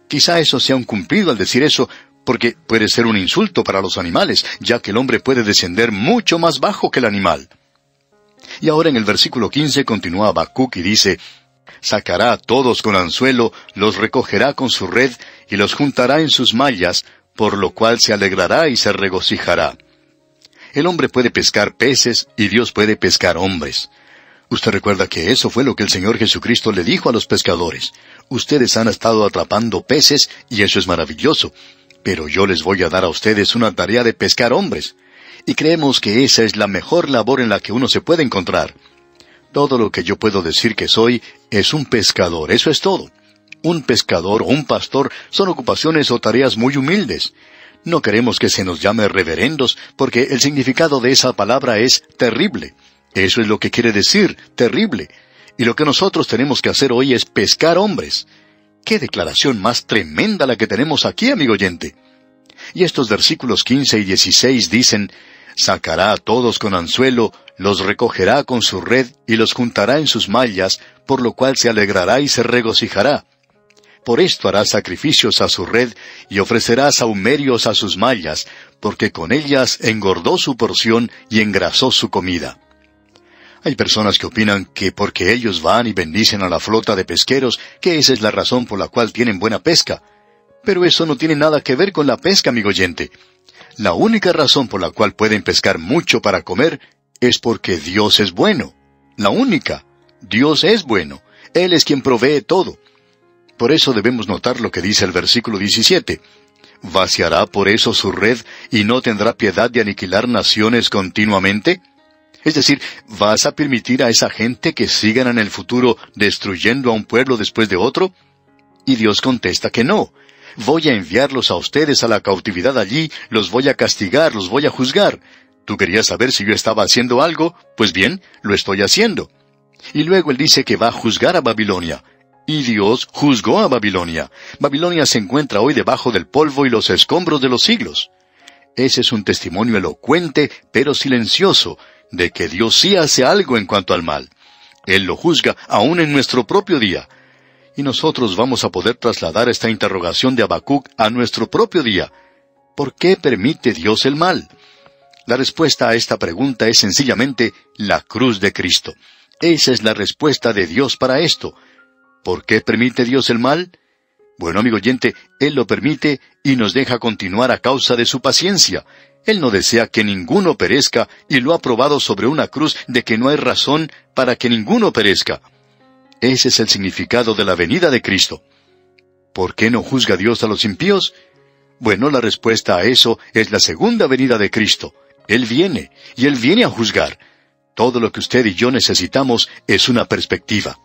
Quizá eso sea un cumplido al decir eso, porque puede ser un insulto para los animales, ya que el hombre puede descender mucho más bajo que el animal. Y ahora en el versículo 15 continúa Habacuc y dice, «Sacará a todos con anzuelo, los recogerá con su red, y los juntará en sus mallas, por lo cual se alegrará y se regocijará». El hombre puede pescar peces, y Dios puede pescar hombres. Usted recuerda que eso fue lo que el Señor Jesucristo le dijo a los pescadores. Ustedes han estado atrapando peces, y eso es maravilloso. Pero yo les voy a dar a ustedes una tarea de pescar hombres. Y creemos que esa es la mejor labor en la que uno se puede encontrar. Todo lo que yo puedo decir que soy es un pescador, eso es todo. Un pescador o un pastor son ocupaciones o tareas muy humildes. No queremos que se nos llame reverendos, porque el significado de esa palabra es terrible. Eso es lo que quiere decir, terrible. Y lo que nosotros tenemos que hacer hoy es pescar hombres. ¡Qué declaración más tremenda la que tenemos aquí, amigo oyente! Y estos versículos 15 y 16 dicen, «Sacará a todos con anzuelo, los recogerá con su red, y los juntará en sus mallas, por lo cual se alegrará y se regocijará. Por esto hará sacrificios a su red, y ofrecerá sahumerios a sus mallas, porque con ellas engordó su porción y engrasó su comida». Hay personas que opinan que porque ellos van y bendicen a la flota de pesqueros, que esa es la razón por la cual tienen buena pesca. Pero eso no tiene nada que ver con la pesca, amigo oyente. La única razón por la cual pueden pescar mucho para comer es porque Dios es bueno. La única. Dios es bueno. Él es quien provee todo. Por eso debemos notar lo que dice el versículo 17. ¿Vaciará por eso su red y no tendrá piedad de aniquilar naciones continuamente? Es decir, ¿vas a permitir a esa gente que sigan en el futuro destruyendo a un pueblo después de otro? Y Dios contesta que no. Voy a enviarlos a ustedes a la cautividad allí, los voy a castigar, los voy a juzgar. ¿Tú querías saber si yo estaba haciendo algo? Pues bien, lo estoy haciendo. Y luego Él dice que va a juzgar a Babilonia. Y Dios juzgó a Babilonia. Babilonia se encuentra hoy debajo del polvo y los escombros de los siglos. Ese es un testimonio elocuente, pero silencioso, de que Dios sí hace algo en cuanto al mal. Él lo juzga aún en nuestro propio día. Y nosotros vamos a poder trasladar esta interrogación de Habacuc a nuestro propio día. ¿Por qué permite Dios el mal? La respuesta a esta pregunta es sencillamente la cruz de Cristo. Esa es la respuesta de Dios para esto. ¿Por qué permite Dios el mal? Bueno, amigo oyente, Él lo permite y nos deja continuar a causa de su paciencia. Él no desea que ninguno perezca y lo ha probado sobre una cruz de que no hay razón para que ninguno perezca. Ese es el significado de la venida de Cristo. ¿Por qué no juzga Dios a los impíos? Bueno, la respuesta a eso es la segunda venida de Cristo. Él viene, y Él viene a juzgar. Todo lo que usted y yo necesitamos es una perspectiva.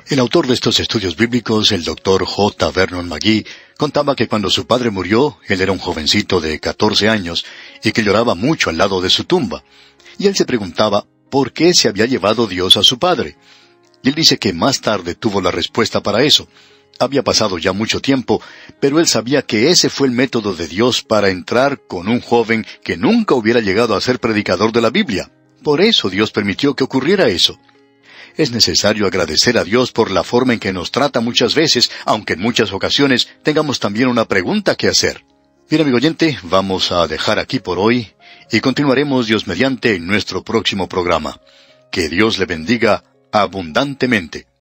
El autor de estos estudios bíblicos, el Dr. J. Vernon McGee, contaba que cuando su padre murió, él era un jovencito de 14 años, y que lloraba mucho al lado de su tumba. Y él se preguntaba, ¿por qué se había llevado Dios a su padre? Y él dice que más tarde tuvo la respuesta para eso. Había pasado ya mucho tiempo, pero él sabía que ese fue el método de Dios para entrar con un joven que nunca hubiera llegado a ser predicador de la Biblia. Por eso Dios permitió que ocurriera eso. Es necesario agradecer a Dios por la forma en que nos trata muchas veces, aunque en muchas ocasiones tengamos también una pregunta que hacer. Bien, amigo oyente, vamos a dejar aquí por hoy y continuaremos Dios mediante en nuestro próximo programa. Que Dios le bendiga abundantemente.